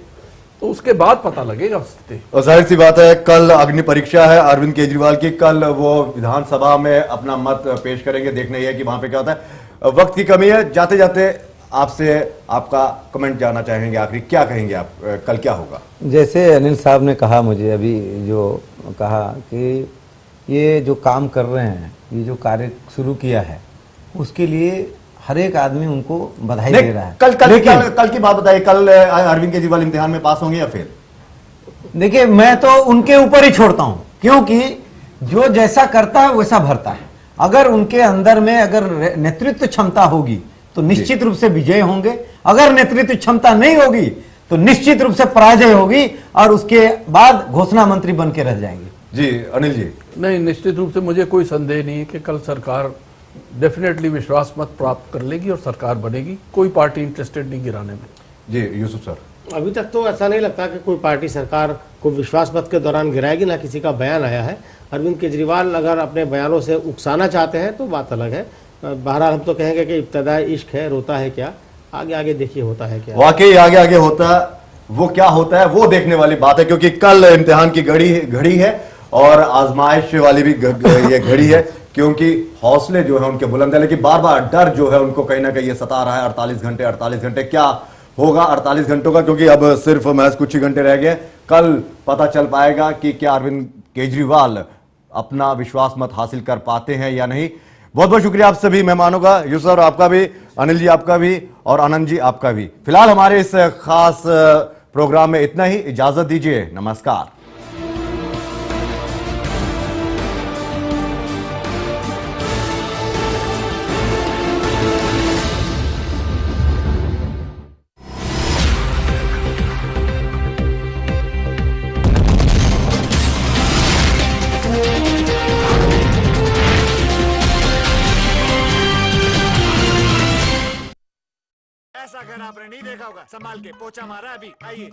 तो उसके बाद पता लगेगा स्थिति। और जाहिर सी बात है कल अग्नि परीक्षा है अरविंद केजरीवाल की, कल वो विधानसभा में अपना मत पेश करेंगे, देखना यह है कि वहां पे क्या होता है। वक्त की कमी है, जाते जाते आपसे आपका कमेंट जानना चाहेंगे, आखिरी क्या कहेंगे आप, कल क्या होगा? जैसे अनिल साहब ने कहा, मुझे अभी जो कहा कि ये जो काम कर रहे हैं, ये जो कार्य शुरू किया है, उसके लिए हर एक आदमी उनको बधाई दे रहा है। कल की बात बताइए, कल अरविंद केजरीवाल इम्तिहान में पास होंगे या फेल? देखिए मैं तो उनके ऊपर ही छोड़ता हूं, क्योंकि जो जैसा करता है वैसा भरता है। अगर उनके अंदर में अगर नेतृत्व क्षमता होगी तो निश्चित रूप से विजय होंगे, अगर नेतृत्व क्षमता नहीं होगी तो निश्चित रूप से पराजय होगी और उसके बाद घोषणा मंत्री बन के रह जाएंगे। जी अनिल जी। नहीं, निश्चित रूप से मुझे कोई संदेह नहीं है कि कल सरकार डेफिनेटली विश्वास मत प्राप्त कर लेगी और सरकार बनेगी, कोई पार्टी इंटरेस्टेड नहीं गिराने में। जी यूसुफ सर। अभी तक तो ऐसा नहीं लगता कि कोई पार्टी सरकार को विश्वास मत के दौरान गिराएगी, ना किसी का बयान आया है। अरविंद केजरीवाल अगर अपने बयानों से उकसाना चाहते हैं तो बात अलग है। बहरहाल हम तो कहेंगे कि इब्तदाई इश्क है, रोता है क्या, आगे आगे देखिए होता है क्या। वाकई आगे आगे होता है, वो क्या होता है वो देखने वाली बात है, क्योंकि कल इम्तिहान की घड़ी है और आजमाइश वाली भी ये घड़ी है, क्योंकि हौसले जो है उनके बुलंद है, लेकिन बार बार डर जो है उनको कहीं ना कहीं ये सता रहा है। 48 घंटे क्या होगा 48 घंटों का, क्योंकि अब सिर्फ महज कुछ ही घंटे रह गए, कल पता चल पाएगा कि क्या अरविंद केजरीवाल अपना विश्वास मत हासिल कर पाते हैं या नहीं। बहुत बहुत शुक्रिया आप सभी मेहमानों का, यूसुफ सर आपका भी, अनिल जी आपका भी और आनंद जी आपका भी। फिलहाल हमारे इस खास प्रोग्राम में इतना ही, इजाजत दीजिए, नमस्कार। ऐसा घर आपने नहीं देखा होगा, संभाल के पोछा मारा अभी, आइए।